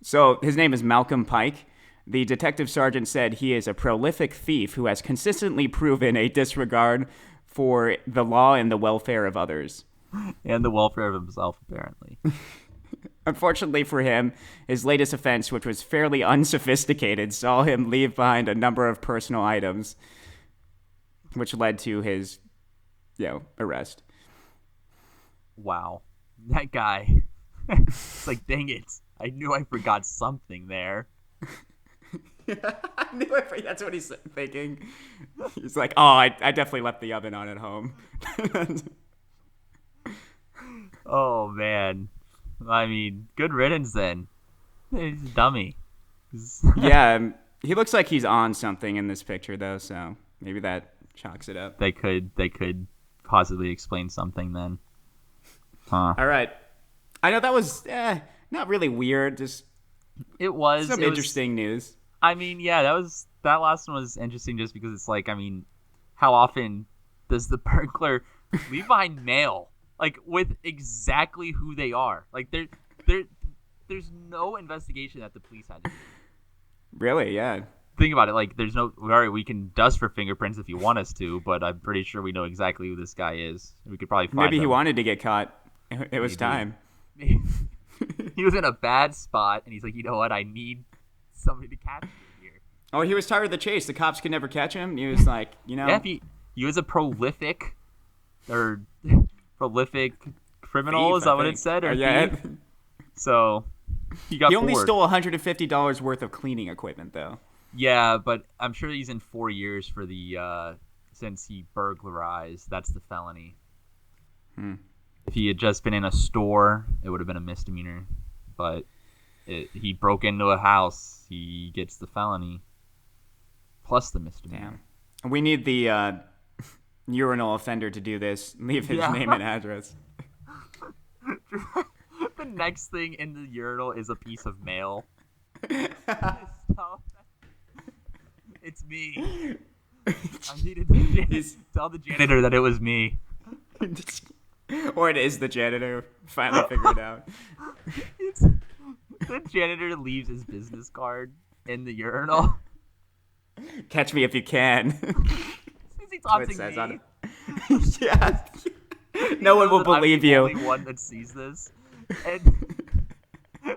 So his name is Malcolm Pike. The detective sergeant said he is a prolific thief who has consistently proven a disregard for the law and the welfare of others. And the welfare of himself, apparently. Unfortunately for him, his latest offense, which was fairly unsophisticated, saw him leave behind a number of personal items, which led to his, arrest. Wow. That guy. It's like, dang it. I knew I forgot something there. I knew it. That's what he's thinking. He's like, oh, I definitely left the oven on at home. Oh, man. I mean, good riddance then. He's a dummy. Yeah, he looks like he's on something in this picture, though, so maybe that chalks it up. They could possibly explain something then. Huh. All right. I know that was not really weird, just it was some interesting news. I mean, yeah, that last one was interesting just because it's like, I mean, how often does the burglar leave behind mail, like, with exactly who they are? Like, there's no investigation that the police had to do. Really? Yeah. Think about it. Like, there's no, all right, we can dust for fingerprints if you want us to, but I'm pretty sure we know exactly who this guy is. We could probably find Maybe him. he wanted to get caught. It was time. He was in a bad spot, and he's like, you know what? I need somebody to catch me here. Oh, he was tired of the chase. The cops could never catch him. He was like, Yeah, he was a prolific criminal. Thief, is that what it said? Or yeah. thief? So he got He only bored. stole $150 worth of cleaning equipment, though. Yeah, but I'm sure he's in 4 years for the since he burglarized. That's the felony. If he had just been in a store, it would have been a misdemeanor. But he broke into a house. He gets the felony plus the misdemeanor. Damn. We need the urinal offender to do this. Leave his name and address. The next thing in the urinal is a piece of mail. It's me. I needed to tell the janitor that it was me. Or it is the janitor. Finally figured it out. The janitor leaves his business card in the urinal. Catch me if you can. Is he taunting me? Yeah. No one will knows that I'm believe the you. only one that sees this, and he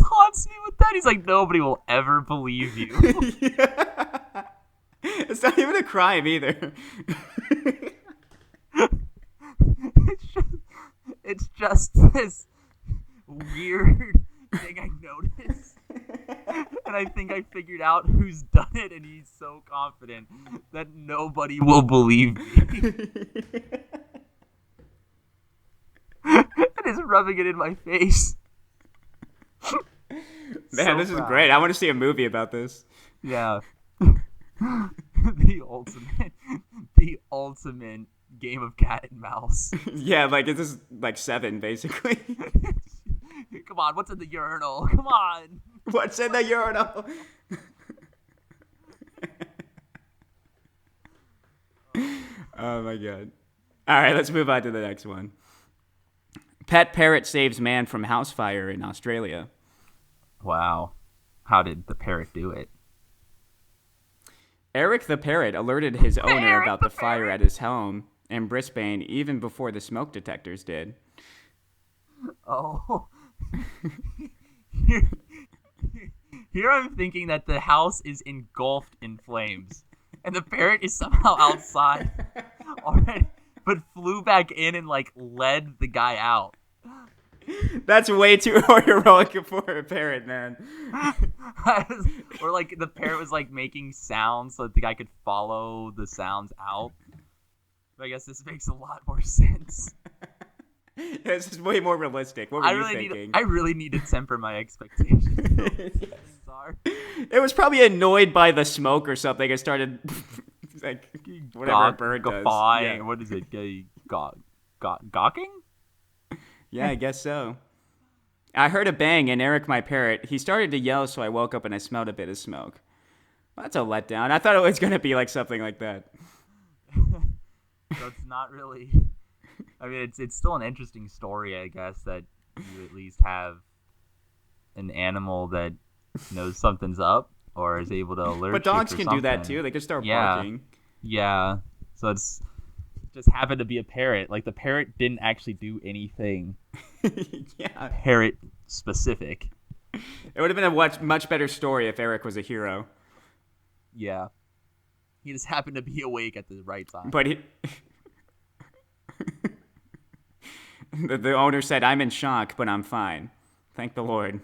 taunts me with that. He's like, nobody will ever believe you. Yeah. It's not even a crime either. It's just this weird thing I noticed. And I think I figured out who's done it, and he's so confident that nobody will believe me. And is rubbing it in my face. Man, So this is proud. great. I want to see a movie about this. Yeah. the ultimate game of cat and mouse. Yeah, like it's just like 7 basically. Come on, what's in the urinal? Come on. What's in the urinal? Oh my god. All right, let's move on to the next one. Pet parrot saves man from house fire in Australia. Wow. How did the parrot do it? Eric the parrot alerted his owner about the fire at his home in Brisbane even before the smoke detectors did. Oh. Here I'm thinking that the house is engulfed in flames, and the parrot is somehow outside already, but flew back in and like led the guy out. That's way too heroic for a parrot, man. Or like the parrot was like making sounds so that the guy could follow the sounds out. But I guess this makes a lot more sense. This is way more realistic. What were you thinking? I really need to temper my expectations. Sorry. It was probably annoyed by the smoke or something. It started like whatever a bird does. Guffawing. Yeah. What is it? Gawking? Yeah, I guess so. I heard a bang, and Eric, my parrot, he started to yell, so I woke up and I smelled a bit of smoke. Well, that's a letdown. I thought it was going to be like something like that. So it's not really. I mean, it's still an interesting story, I guess, that you at least have an animal that knows something's up or is able to alert. But dogs you can for do that something. too. They can start Yeah. barking. Yeah. So it's just happened to be a parrot. Like the parrot didn't actually do anything Yeah. parrot specific. It would have been a much better story if Eric was a hero. Yeah. He just happened to be awake at the right time. But the owner said, "I'm in shock, but I'm fine. Thank the Lord.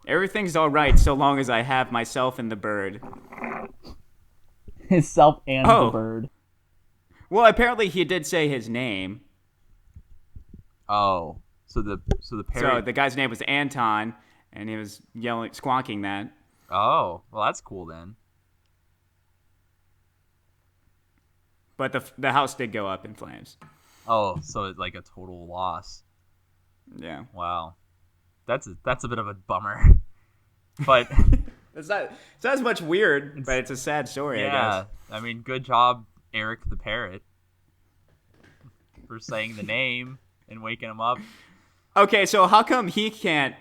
Everything's all right so long as I have myself and the bird." Himself and Oh. the bird. Well, apparently he did say his name. Oh. So the So parrot. the guy's name was Anton, and he was yelling, squawking that. Oh. Well, that's cool then. But the house did go up in flames. Oh, so it's like a total loss. Yeah. Wow. That's a bit of a bummer. But It's not as much weird, but it's a sad story, I yeah, guess. I mean, good job, Eric the parrot, for saying the name and waking him up. Okay, so how come he can't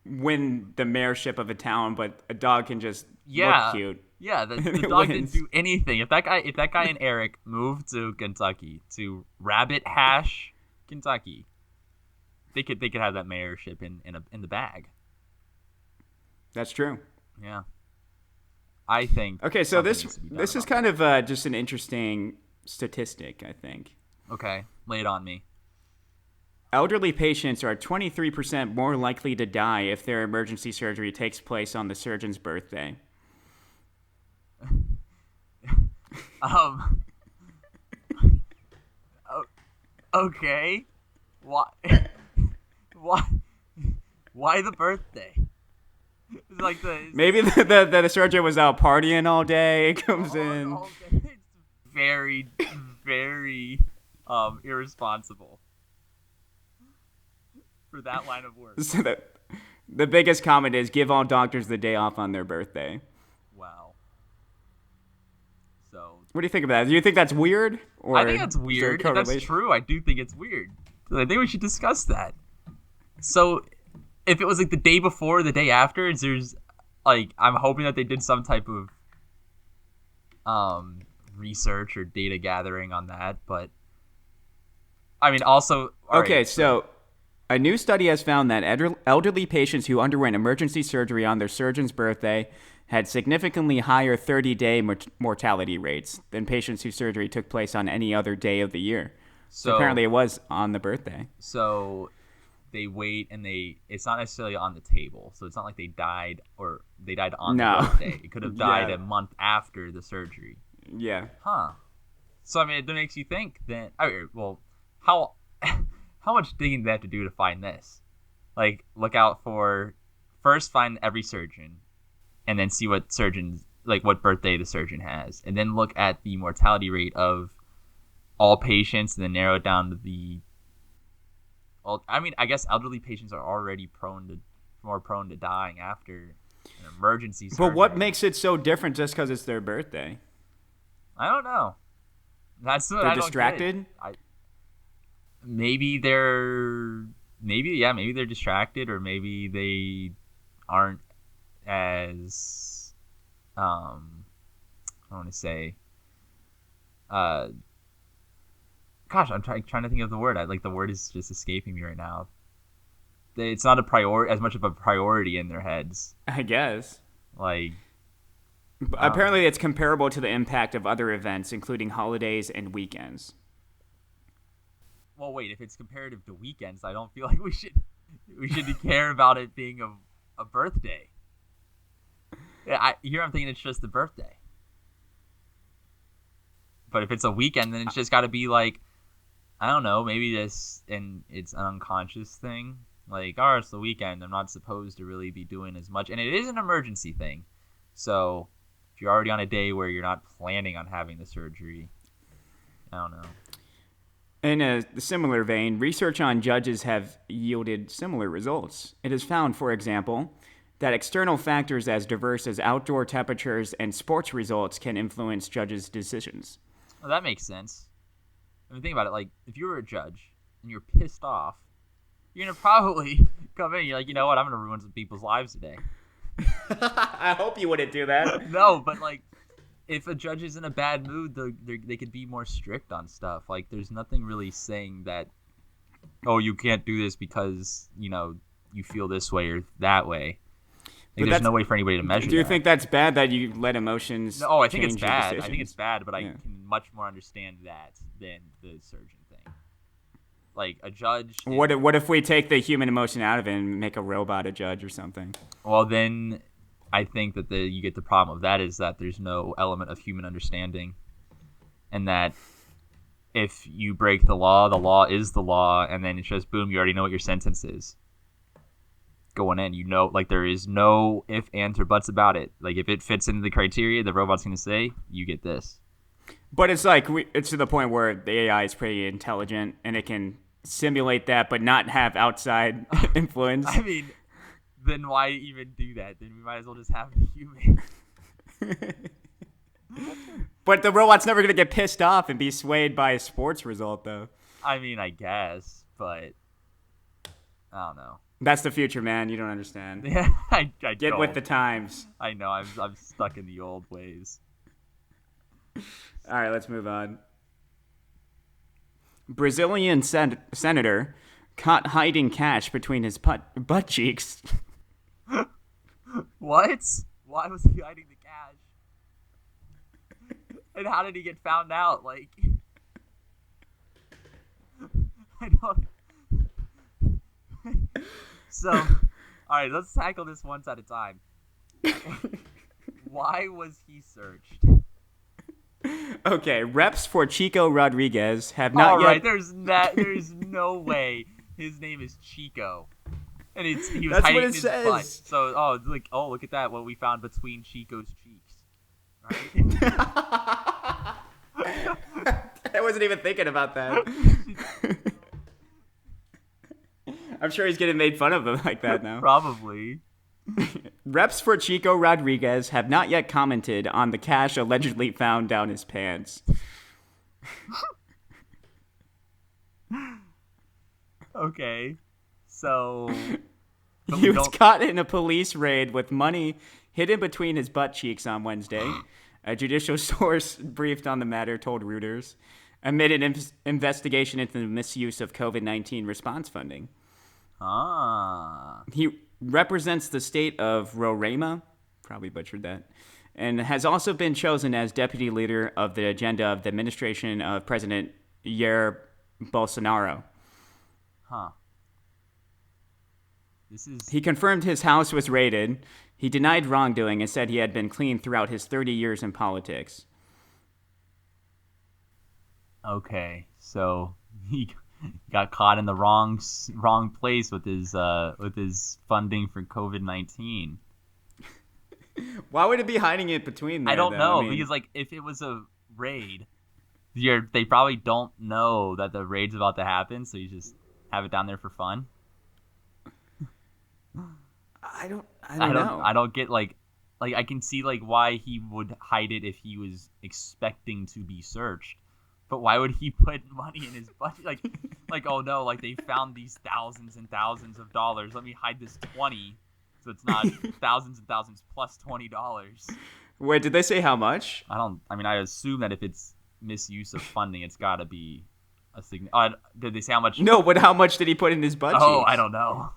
win the mayorship of a town, but a dog can just Yeah. look cute? Yeah, the It dog wins. didn't do anything. If that guy and Eric moved to Kentucky, to Rabbit Hash, Kentucky, they could have that mayorship in the bag. That's true. Yeah. I think. Okay, so something this needs to be done is about kind of just an interesting statistic, I think. that. Okay, lay it on me. Elderly patients are 23% more likely to die if their emergency surgery takes place on the surgeon's birthday. Okay. Why? Why the birthday? It's like Maybe the surgeon was out partying all day, comes in. It's very, very irresponsible for that line of work. So the biggest comment is give all doctors the day off on their birthday. Wow. So What do you think about that? Do you think that's weird? Or I think that's is there a weird. If that's correlation? true, I do think it's weird. I think we should discuss that. So, if it was like the day before, or the day after, there's like I'm hoping that they did some type of research or data gathering on that, but I mean, also. Okay, so a new study has found that elderly patients who underwent emergency surgery on their surgeon's birthday had significantly higher 30-day mortality rates than patients whose surgery took place on any other day of the year. So apparently it was on the birthday. So they wait and it's not necessarily on the table. So it's not like they died on the birthday. It could have died a month after the surgery. Yeah. Huh. So I mean, it makes you think then. Well, how much digging do they have to do to find this? Like, look out for first find every surgeon, and then see what birthday the surgeon has, and then look at the mortality rate of all patients, and then narrow it down to the. Well, I mean, I guess elderly patients are already more prone to dying after an emergency surgery. But what makes it so different just because it's their birthday? I don't know. That's what they're I don't distracted. Maybe they're distracted, or maybe they aren't as I want to say gosh, I'm trying to think of the word. The word is just escaping me right now. It's not as much of a priority in their heads, I guess. Apparently it's comparable to the impact of other events, including holidays and weekends. Well, wait. If it's comparative to weekends, I don't feel like we should care about it being a birthday. Yeah, I'm thinking it's just the birthday. But if it's a weekend, then it's just got to be like, I don't know, maybe it's an unconscious thing. Like, it's the weekend. I'm not supposed to really be doing as much, and it is an emergency thing. So if you're already on a day where you're not planning on having the surgery, I don't know. In a similar vein, research on judges have yielded similar results. It has found, for example, that external factors as diverse as outdoor temperatures and sports results can influence judges' decisions. Well, that makes sense. I mean, think about it. Like, if you were a judge and you're pissed off, you're going to probably come in and you're like, you know what, I'm going to ruin some people's lives today. I hope you wouldn't do that. No, but like, if a judge is in a bad mood, they could be more strict on stuff. Like, there's nothing really saying that, you can't do this because, you feel this way or that way. There's no way for anybody to measure that. Do you think that's bad that you let emotions No, I think it's change your bad. decisions? I think it's bad, but I can much more understand that than the surgeon thing. Like, a judge... What if we take the human emotion out of it and make a robot a judge or something? Well, then I think that you get the problem of that is that there's no element of human understanding. And that if you break the law is the law, and then it's just, boom, you already know what your sentence is. Going in, there is no if, ands, or buts about it. Like, if it fits into the criteria, the robot's going to say, you get this. But it's like, it's to the point where the AI is pretty intelligent, and it can simulate that, but not have outside influence. I mean, then why even do that? Then we might as well just have the human. But the robot's never going to get pissed off and be swayed by a sports result, though. I mean, I guess, but I don't know. That's the future, man. You don't understand. Yeah, I Get don't. with the times. I know. I'm stuck in the old ways. All right, let's move on. Brazilian senator caught hiding cash between his butt cheeks. What? Why was he hiding the cash? And how did he get found out? Like, I don't... So, all right, let's tackle this once at a time. Why was he searched? Okay, reps for Chico Rodriguez have not all yet... right, there's no way his name is Chico. And he was That's hiding what it his says. butt. So, look at that, what we found between Chico's cheeks. Right? I wasn't even thinking about that. I'm sure he's getting made fun of like that now. Probably. Reps for Chico Rodriguez have not yet commented on the cash allegedly found down his pants. Okay. So... He was caught in a police raid with money hidden between his butt cheeks on Wednesday, A judicial source briefed on the matter told Reuters, amid an investigation into the misuse of COVID-19 response funding. He represents the state of Roraima, probably butchered that, and has also been chosen as deputy leader of the agenda of the administration of President Jair Bolsonaro. He confirmed his house was raided. He denied wrongdoing and said he had been clean throughout his 30 years in politics. Okay, so he got caught in the wrong place with his funding for COVID-19. Why would it be hiding it between there? I don't know, I mean, because like if it was a raid, they probably don't know that the raid's about to happen, so you just have it down there for fun. I don't know. I don't get like I can see like why he would hide it if he was expecting to be searched. But why would he put money in his budget? Like oh no, like they found these thousands and thousands of dollars. Let me hide this 20, so it's not thousands and thousands plus $20. Wait, did they say how much? I assume that if it's misuse of funding, it's got to be a did they say how much? No, but how much did he put in his budget? Oh, I don't know.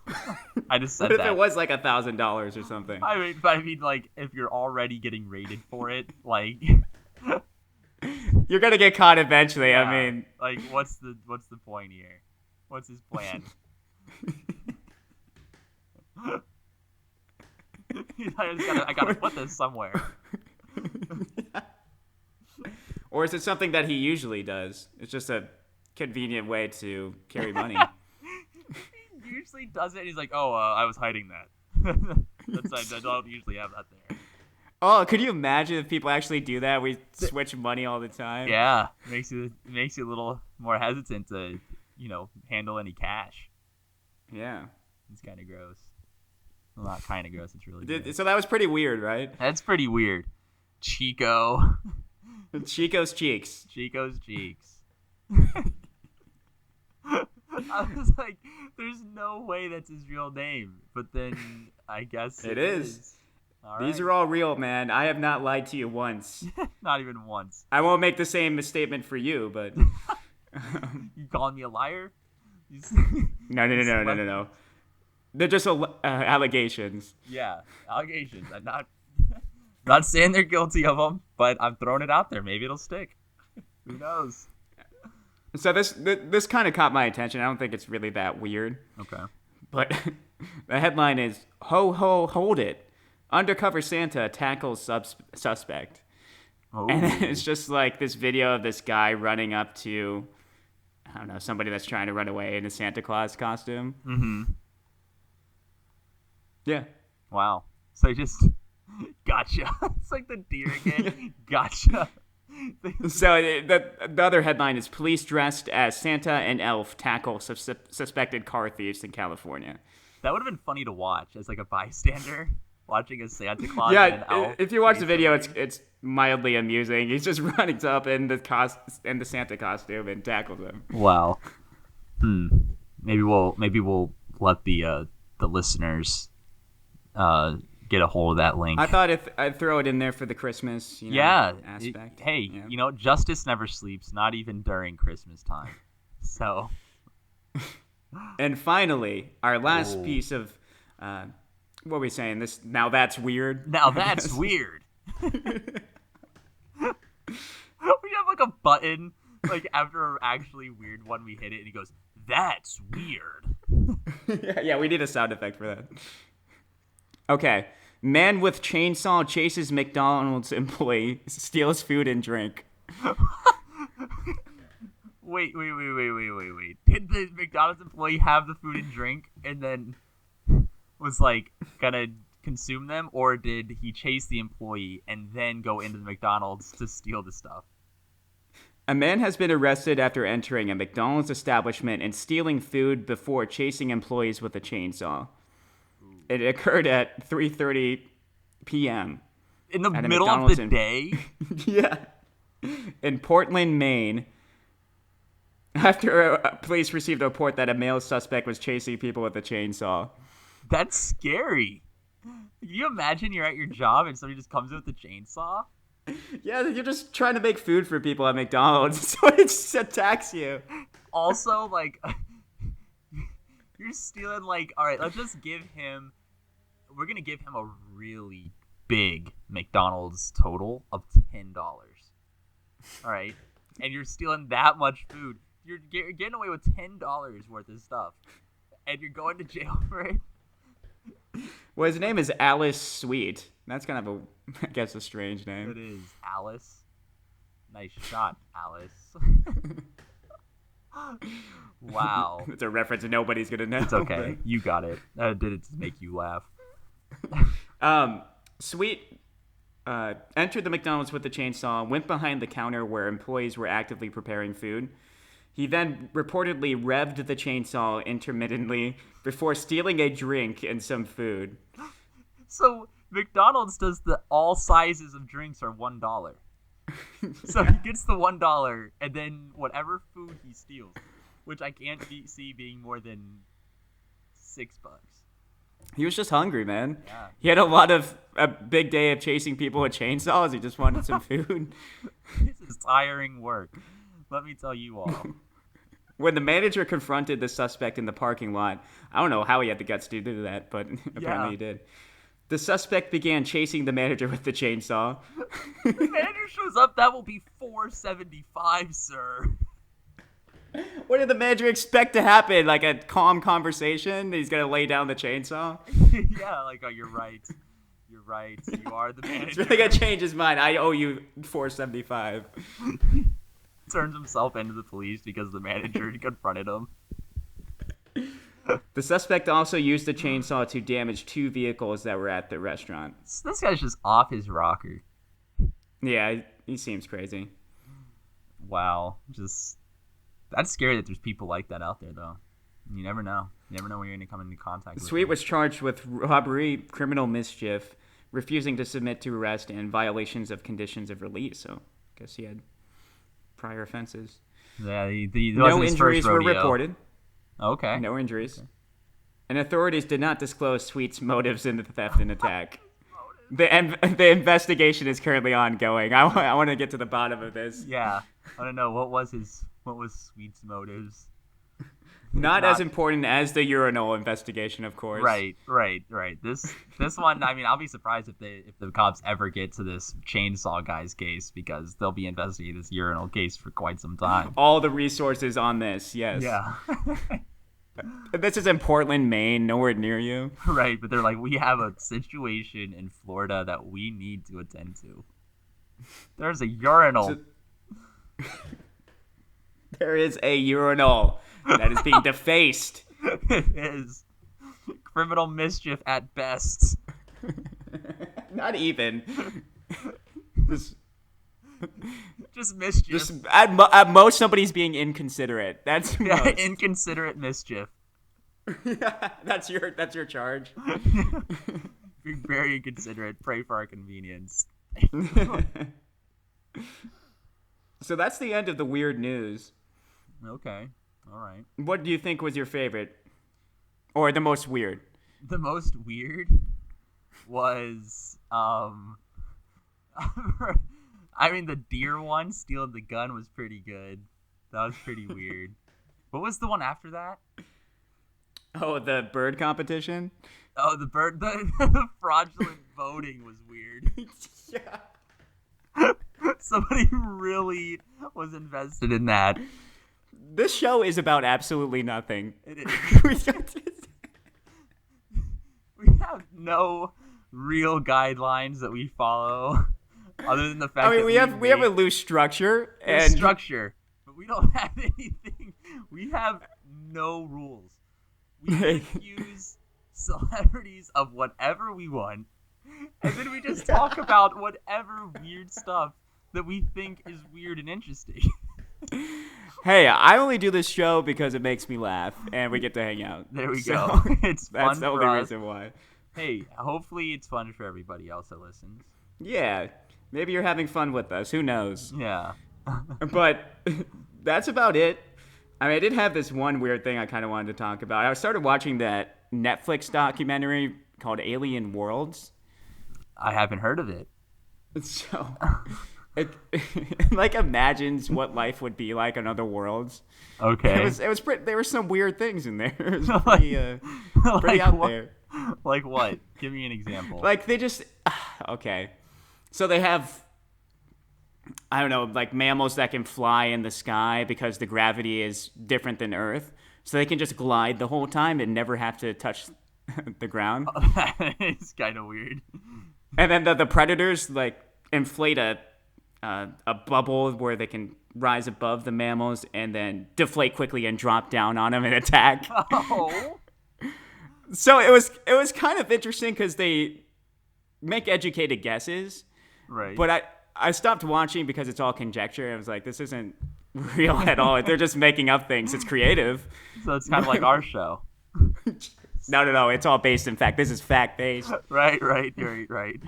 I just said what that. if it was like $1,000 or something? I mean, like if you're already getting raided for it, like you're gonna get caught eventually. Yeah, I mean, like what's the point here? What's his plan? I gotta put this somewhere. Or is it something that he usually does? It's just a convenient way to carry money. He usually does it. He's like, "Oh, I was hiding that." I don't usually have that there. Oh, could you imagine if people actually do that? We switch money all the time. Yeah, makes you a little more hesitant to, handle any cash. Yeah, it's kind of gross. Well, not kind of gross. It's really gross. So that was pretty weird, right? That's pretty weird. Chico's cheeks. Chico's cheeks. I was like, there's no way that's his real name. But then I guess it is. All These right. are all real, man. I have not lied to you once. Not even once. I won't make the same statement for you, but... You calling me a liar? No. They're just allegations. Yeah, allegations. I'm not saying they're guilty of them, but I'm throwing it out there. Maybe it'll stick. Who knows? So this kind of caught my attention. I don't think it's really that weird. Okay. But the headline is, "Ho, ho, hold it. Undercover Santa tackles suspect." Oh. And it's just like this video of this guy running up to, I don't know, somebody that's trying to run away in a Santa Claus costume. Mm-hmm. Yeah. Wow. So he just... Gotcha. It's like the deer again. Gotcha. So the other headline is, "Police dressed as Santa and Elf tackle suspected car thieves in California." That would have been funny to watch as like a bystander watching a Santa Claus and an elf. If you watch the video, it's mildly amusing. He's just running up in the Santa costume and tackles him. Wow. Maybe we'll let the listeners get a hold of that link. I thought I'd throw it in there for the Christmas aspect. Justice never sleeps, not even during Christmas time. So. And finally, our last piece of what are we saying? This now that's weird. Now that's weird. We have like a button, like after an actually weird one, we hit it and he goes, "That's weird." Yeah, we need a sound effect for that. Okay. Man with chainsaw chases McDonald's employee, steals food and drink. Wait. Did the McDonald's employee have the food and drink and then was like gonna consume them, or did he chase the employee and then go into the McDonald's to steal the stuff? A man has been arrested after entering a McDonald's establishment and stealing food before chasing employees with a chainsaw. It occurred at 3:30 p.m. In the middle of the day? Yeah. In Portland, Maine. After police received a report that a male suspect was chasing people with a chainsaw. That's scary. Can you imagine you're at your job and somebody just comes in with a chainsaw? Yeah, you're just trying to make food for people at McDonald's, so it just attacks you. Also, like, you're stealing, like, all right, let's just give him, we're going to give him a really big McDonald's total of $10. All right? And you're stealing that much food. You're getting away with $10 worth of stuff. And you're going to jail for it. Well, his name is Alice Sweet. That's kind of I guess, a strange name. It is Alice. Nice shot, Alice. Wow. It's a reference nobody's going to know. It's okay. But... You got it. I did it to make you laugh. Sweet entered the McDonald's with the chainsaw, went behind the counter where employees were actively preparing food. He then reportedly revved the chainsaw intermittently before stealing a drink and some food. So McDonald's does all sizes of drinks are $1. So he gets the $1 and then whatever food he steals, which I can't see being more than $6. He was just hungry, man. Yeah. He had a big day of chasing people with chainsaws. He just wanted some food. This is tiring work. Let me tell you all. When the manager confronted the suspect in the parking lot, I don't know how he had the guts to do that, but apparently he did. The suspect began chasing the manager with the chainsaw. The manager shows up, that will be $4.75, sir. What did the manager expect to happen? Like a calm conversation? He's going to lay down the chainsaw? Yeah, like, oh, you're right. You're right. You are the manager. He's really going to change his mind. I owe you $4.75. Turns himself into the police because the manager confronted him. The suspect also used the chainsaw to damage 2 vehicles that were at the restaurant. This guy's just off his rocker. Yeah, he seems crazy. Wow. That's scary that there's people like that out there, though. You never know. You never know when you're going to come into contact with Sweet them. was charged with robbery, criminal mischief, refusing to submit to arrest, and violations of conditions of release. So, I guess he had prior offenses. Yeah, No injuries were reported. Okay. No injuries. Okay. And authorities did not disclose Sweet's motives in the theft and attack. The investigation is currently ongoing. I want to get to the bottom of this. Yeah. I don't know. What was Sweet's motives? Not as important as the urinal investigation, of course. Right. This one, I mean, I'll be surprised if the cops ever get to this chainsaw guy's case, because they'll be investigating this urinal case for quite some time. All the resources on this, yes. Yeah. This is in Portland, Maine, nowhere near you. Right, but they're like, we have a situation in Florida that we need to attend to. There's a urinal. There is a urinal that is being defaced. It is. Criminal mischief at best. Not even. Just mischief. Just at most, somebody's being inconsiderate. That's most. Inconsiderate mischief. Yeah, that's your charge. Being very inconsiderate. Pray for our convenience. So that's the end of the weird news. Okay. All right. What do you think was your favorite? Or the most weird? The most weird was, I mean, the deer one, stealing the gun, was pretty good. That was pretty weird. What was the one after that? Oh, the bird competition? Oh, the fraudulent voting was weird. Yeah. Somebody really was invested in that. This show is about absolutely nothing. It is. We have no real guidelines that we follow, other than the fact that we have a loose structure and structure, but we don't have anything. We have no rules. We accuse celebrities of whatever we want, and then we just talk about whatever weird stuff that we think is weird and interesting. Hey, I only do this show because it makes me laugh, and we get to hang out. There we go. It's fun. That's the only reason why. Hey, hopefully it's fun for everybody else that listens. Yeah, maybe you're having fun with us. Who knows? Yeah. But that's about it. I mean, I did have this one weird thing I kind of wanted to talk about. I started watching that Netflix documentary called Alien Worlds. I haven't heard of it. So, it like imagines what life would be like on other worlds. Okay. It was pretty. There were some weird things in there. It was Like pretty out what? there. Like what? Give me an example. Like they just okay. So they have I don't know, like mammals that can fly in the sky because the gravity is different than Earth. So they can just glide the whole time and never have to touch the ground. That is kind of weird. And then the predators like inflate a bubble where they can rise above the mammals and then deflate quickly and drop down on them and attack. Oh. So it was kind of interesting because they make educated guesses, Right. but I stopped watching because it's all conjecture. I was like, this isn't real at all. They're just making up things. It's creative. So it's kind of like our show. No. It's all based in fact. This is fact based. Right. You're right.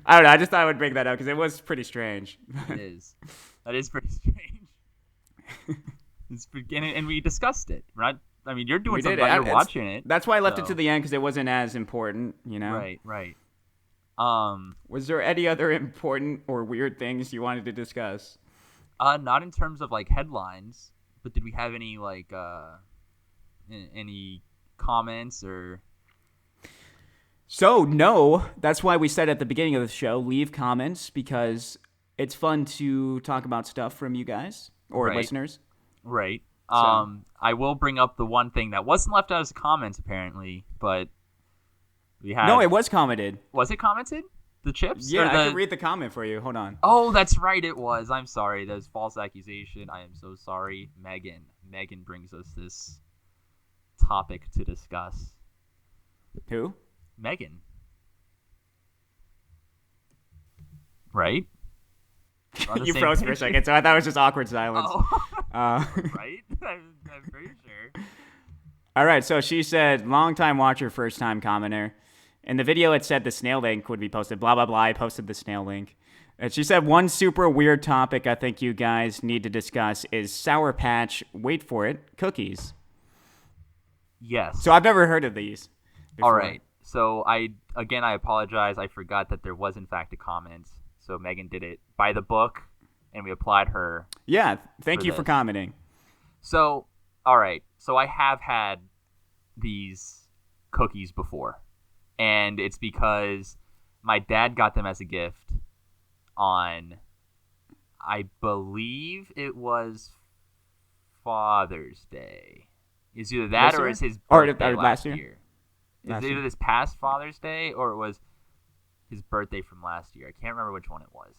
I don't know. I just thought I would bring that up because it was pretty strange. It is. That is pretty strange. And we discussed it, right? I mean, you're doing We something did it. about you're watching it. That's why I left it so- to the end because it wasn't as important, you know? Right. Was there any other important or weird things you wanted to discuss? Not in terms of like headlines, but did we have any like any comments or? So, no, that's why we said at the beginning of the show, leave comments because it's fun to talk about stuff from you guys or Right. listeners. Right. So- I will bring up the one thing that wasn't left out as comments apparently, but we had. No, it was commented. Was it commented? The chips? Yeah, Or I can read the comment for you. Hold on. Oh, that's right. It was. I'm sorry. That was false accusation. I am so sorry, Megan. Megan brings us this topic to discuss. Who? Megan. Right? On the You same froze for a page? second, so I thought it was just awkward silence. Oh, Uh, right? I'm pretty sure. all right, so she said, long-time watcher, first-time commenter. In the video, it said the snail link would be posted, blah, blah, blah. I posted the snail link. And she said, one super weird topic I think you guys need to discuss is Sour Patch, wait for it, cookies. Yes. So I've never heard of these before. All right. So I apologize. I forgot that there was in fact a comment. So Megan did it by the book, and we applied her. Yeah, thank For you for this. commenting. So, all right. So I have had these cookies before, and it's because my dad got them as a gift on, I believe it was Father's Day. It's either that This or year? it's his Or birthday last last year? year. Last It's either year. this past Father's Day or it was his birthday from last year. I can't remember which one it was.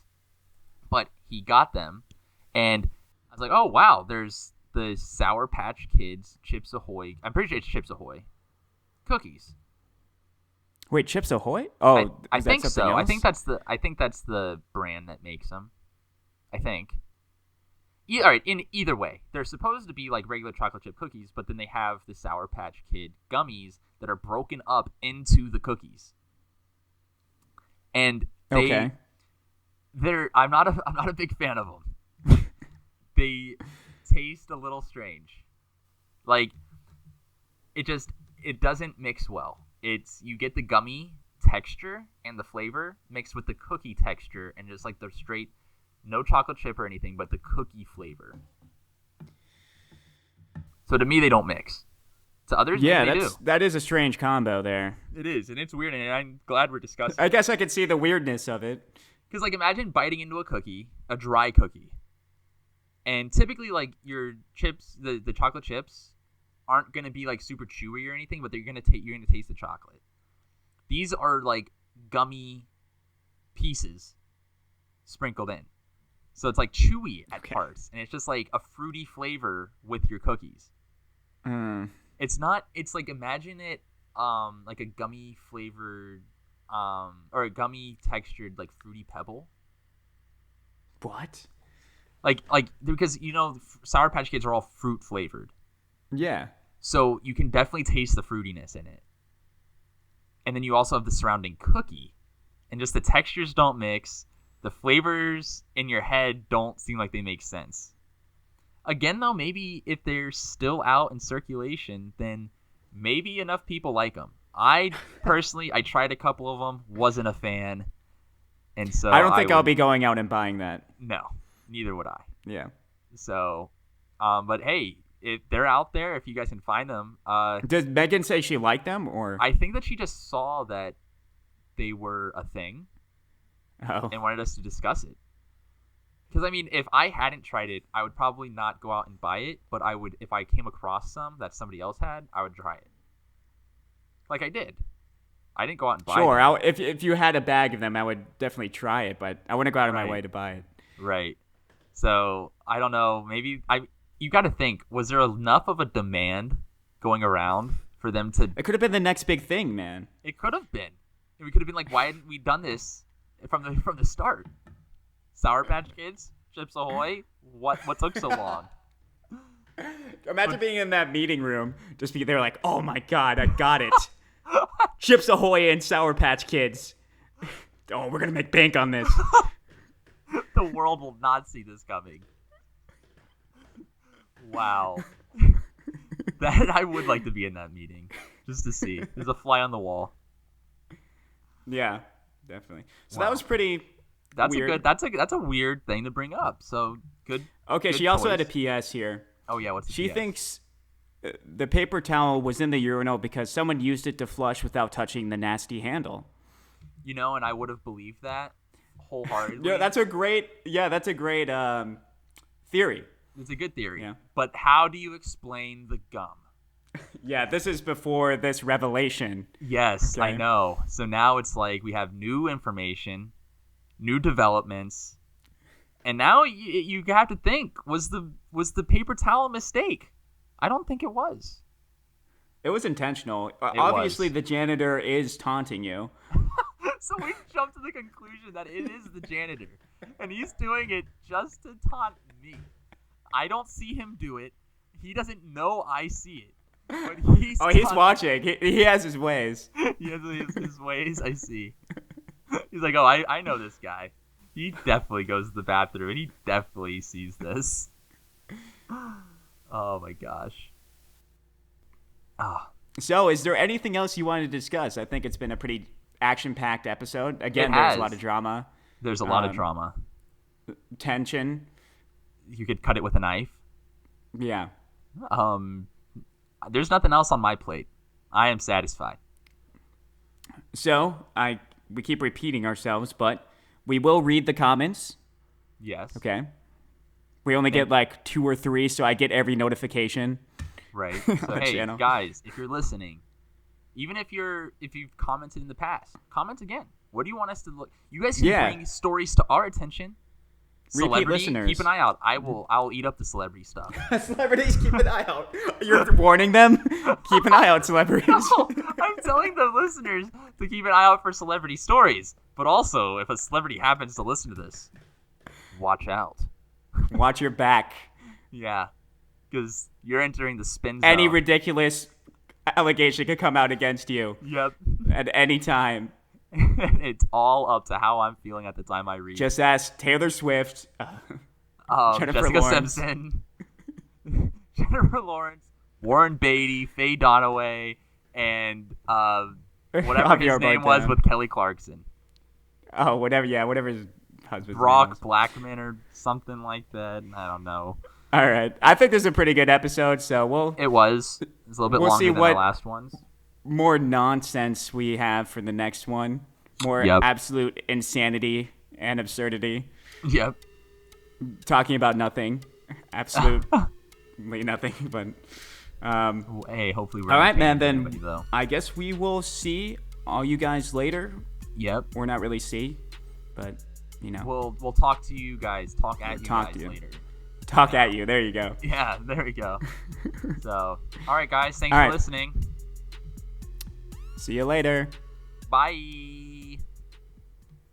But he got them, and I was like, oh, wow, there's the Sour Patch Kids Chips Ahoy. I'm pretty sure it's Chips Ahoy cookies. Wait, Chips Ahoy? Oh, I is that think something so. else? I think that's the brand that makes them. I think. All right. In either way, they're supposed to be like regular chocolate chip cookies, but then they have the Sour Patch Kid gummies that are broken up into the cookies. And Okay. I'm not a big fan of them. They taste a little strange. Like it doesn't mix well. You get the gummy texture and the flavor mixed with the cookie texture and just like the straight, no chocolate chip or anything, but the cookie flavor. So to me, they don't mix. To others, Yeah, maybe they do. that is a strange combo there. It is, and it's weird, and I'm glad we're discussing. I guess I could see the weirdness of it. Because, like, imagine biting into a cookie, a dry cookie. And typically, like, your chips, the chocolate chips, aren't going to be, like, super chewy or anything, but you're going to taste the chocolate. These are, like, gummy pieces sprinkled in. So it's, like, chewy at parts. And it's just, like, a fruity flavor with your cookies. It's like, imagine it, like a gummy flavored, or a gummy textured, like, fruity pebble. What? Like because Sour Patch Kids are all fruit flavored, Yeah. so you can definitely taste the fruitiness in it. And then you also have the surrounding cookie, and just the textures don't mix. The flavors in your head don't seem like they make sense. Again, though, maybe if they're still out in circulation, then maybe enough people like them. I personally, I tried a couple of them, wasn't a fan. And so I don't think I'll be going out and buying that. No, neither would I. Yeah. So, but hey, if they're out there, if you guys can find them, Does Megan say she liked them, or? I think that she just saw that they were a thing Oh. and wanted us to discuss it. Because I mean, if I hadn't tried it, I would probably not go out and buy it. But I would, if I came across some that somebody else had, I would try it. Like I did. I didn't go out and buy Sure. them. If you had a bag of them, I would definitely try it, but I wouldn't go out of my Right. way to buy it. Right. So I don't know. Maybe you got to think. Was there enough of a demand going around for them to? It could have been the next big thing, man. It could have been. And we could have been like, why hadn't we done this from the start? Sour Patch Kids, Chips Ahoy. What took so long? Imagine being in that meeting room, just be there like, oh my god, I got it. Chips Ahoy and Sour Patch Kids. Oh, we're gonna make bank on this. The world will not see this coming. Wow. That I would like to be in that meeting just to see. There's a fly on the wall. Yeah, definitely. So Wow. that was pretty. That's weird. a good. That's a weird thing to bring up. So good. Okay, good she also had a choice. PS here. Oh yeah, what's the She PS? thinks the paper towel was in the urinal because someone used it to flush without touching the nasty handle. and I would have believed that wholeheartedly. Yeah, that's a great. Theory. It's a good theory. Yeah. But how do you explain the gum? Yeah, this is before this revelation. Yes, Okay. I know. So now it's like we have new information, new developments, and now you have to think: was the paper towel a mistake? I don't think it was. It was intentional. It Obviously, was. the janitor is taunting you. So we jumped to the conclusion that it is the janitor, and he's doing it just to taunt me. I don't see him do it. He doesn't know I see it. But he's He's watching. He has his ways. He has his ways, I see. He's like, oh, I know this guy. He definitely goes to the bathroom, and he definitely sees this. Oh, my gosh. Ah, So, is there anything else you wanted to discuss? I think it's been a pretty action-packed episode. Again, there's a lot of drama, there's a lot of drama. tension. You could cut it with a knife. Yeah. There's nothing else on my plate. I am satisfied. So, we keep repeating ourselves, but we will read the comments. Yes. Okay. We only get like 2 or 3, so I get every notification. Right. So the hey, channel. guys, if you're listening, even if you've commented in the past, comment again. What do you want us to look? You guys can bring stories to our attention. Repeat Celebrity, listeners. keep an eye out. I'll eat up the celebrity stuff. Celebrities, keep an eye out. You're warning them? Keep an eye out, celebrities. No, I'm telling the listeners to keep an eye out for celebrity stories. But also, if a celebrity happens to listen to this, watch out. Watch your back. Yeah, because you're entering the spin zone. Any ridiculous allegation could come out against you Yep. at any time. It's all up to how I'm feeling at the time I read. Just ask Taylor Swift, Jennifer Jessica Lawrence. Simpson, Jennifer Lawrence, Warren Beatty, Faye Dunaway, and whatever his Javier name was Bardem. with Kelly Clarkson. Oh, whatever. Yeah, whatever his husband's name Brock was. Blackman or something like that. I don't know. All right. I think this is a pretty good episode, so It was. It's a little bit We'll longer see than what- the last ones. more nonsense we have for the next one. More Yep. absolute insanity and absurdity. Yep. Talking about nothing. Absolutely nothing. But Hey, hopefully we're all right, man. entertaining Then everybody, though. I guess we will see all you guys later. Yep. Or not really see, but you know, We'll talk to you guys. Talk at you talk guys to you. later. talk at you. There you go. Yeah, there we go. So, all right, guys. Thanks All for right. listening. See you later. Bye.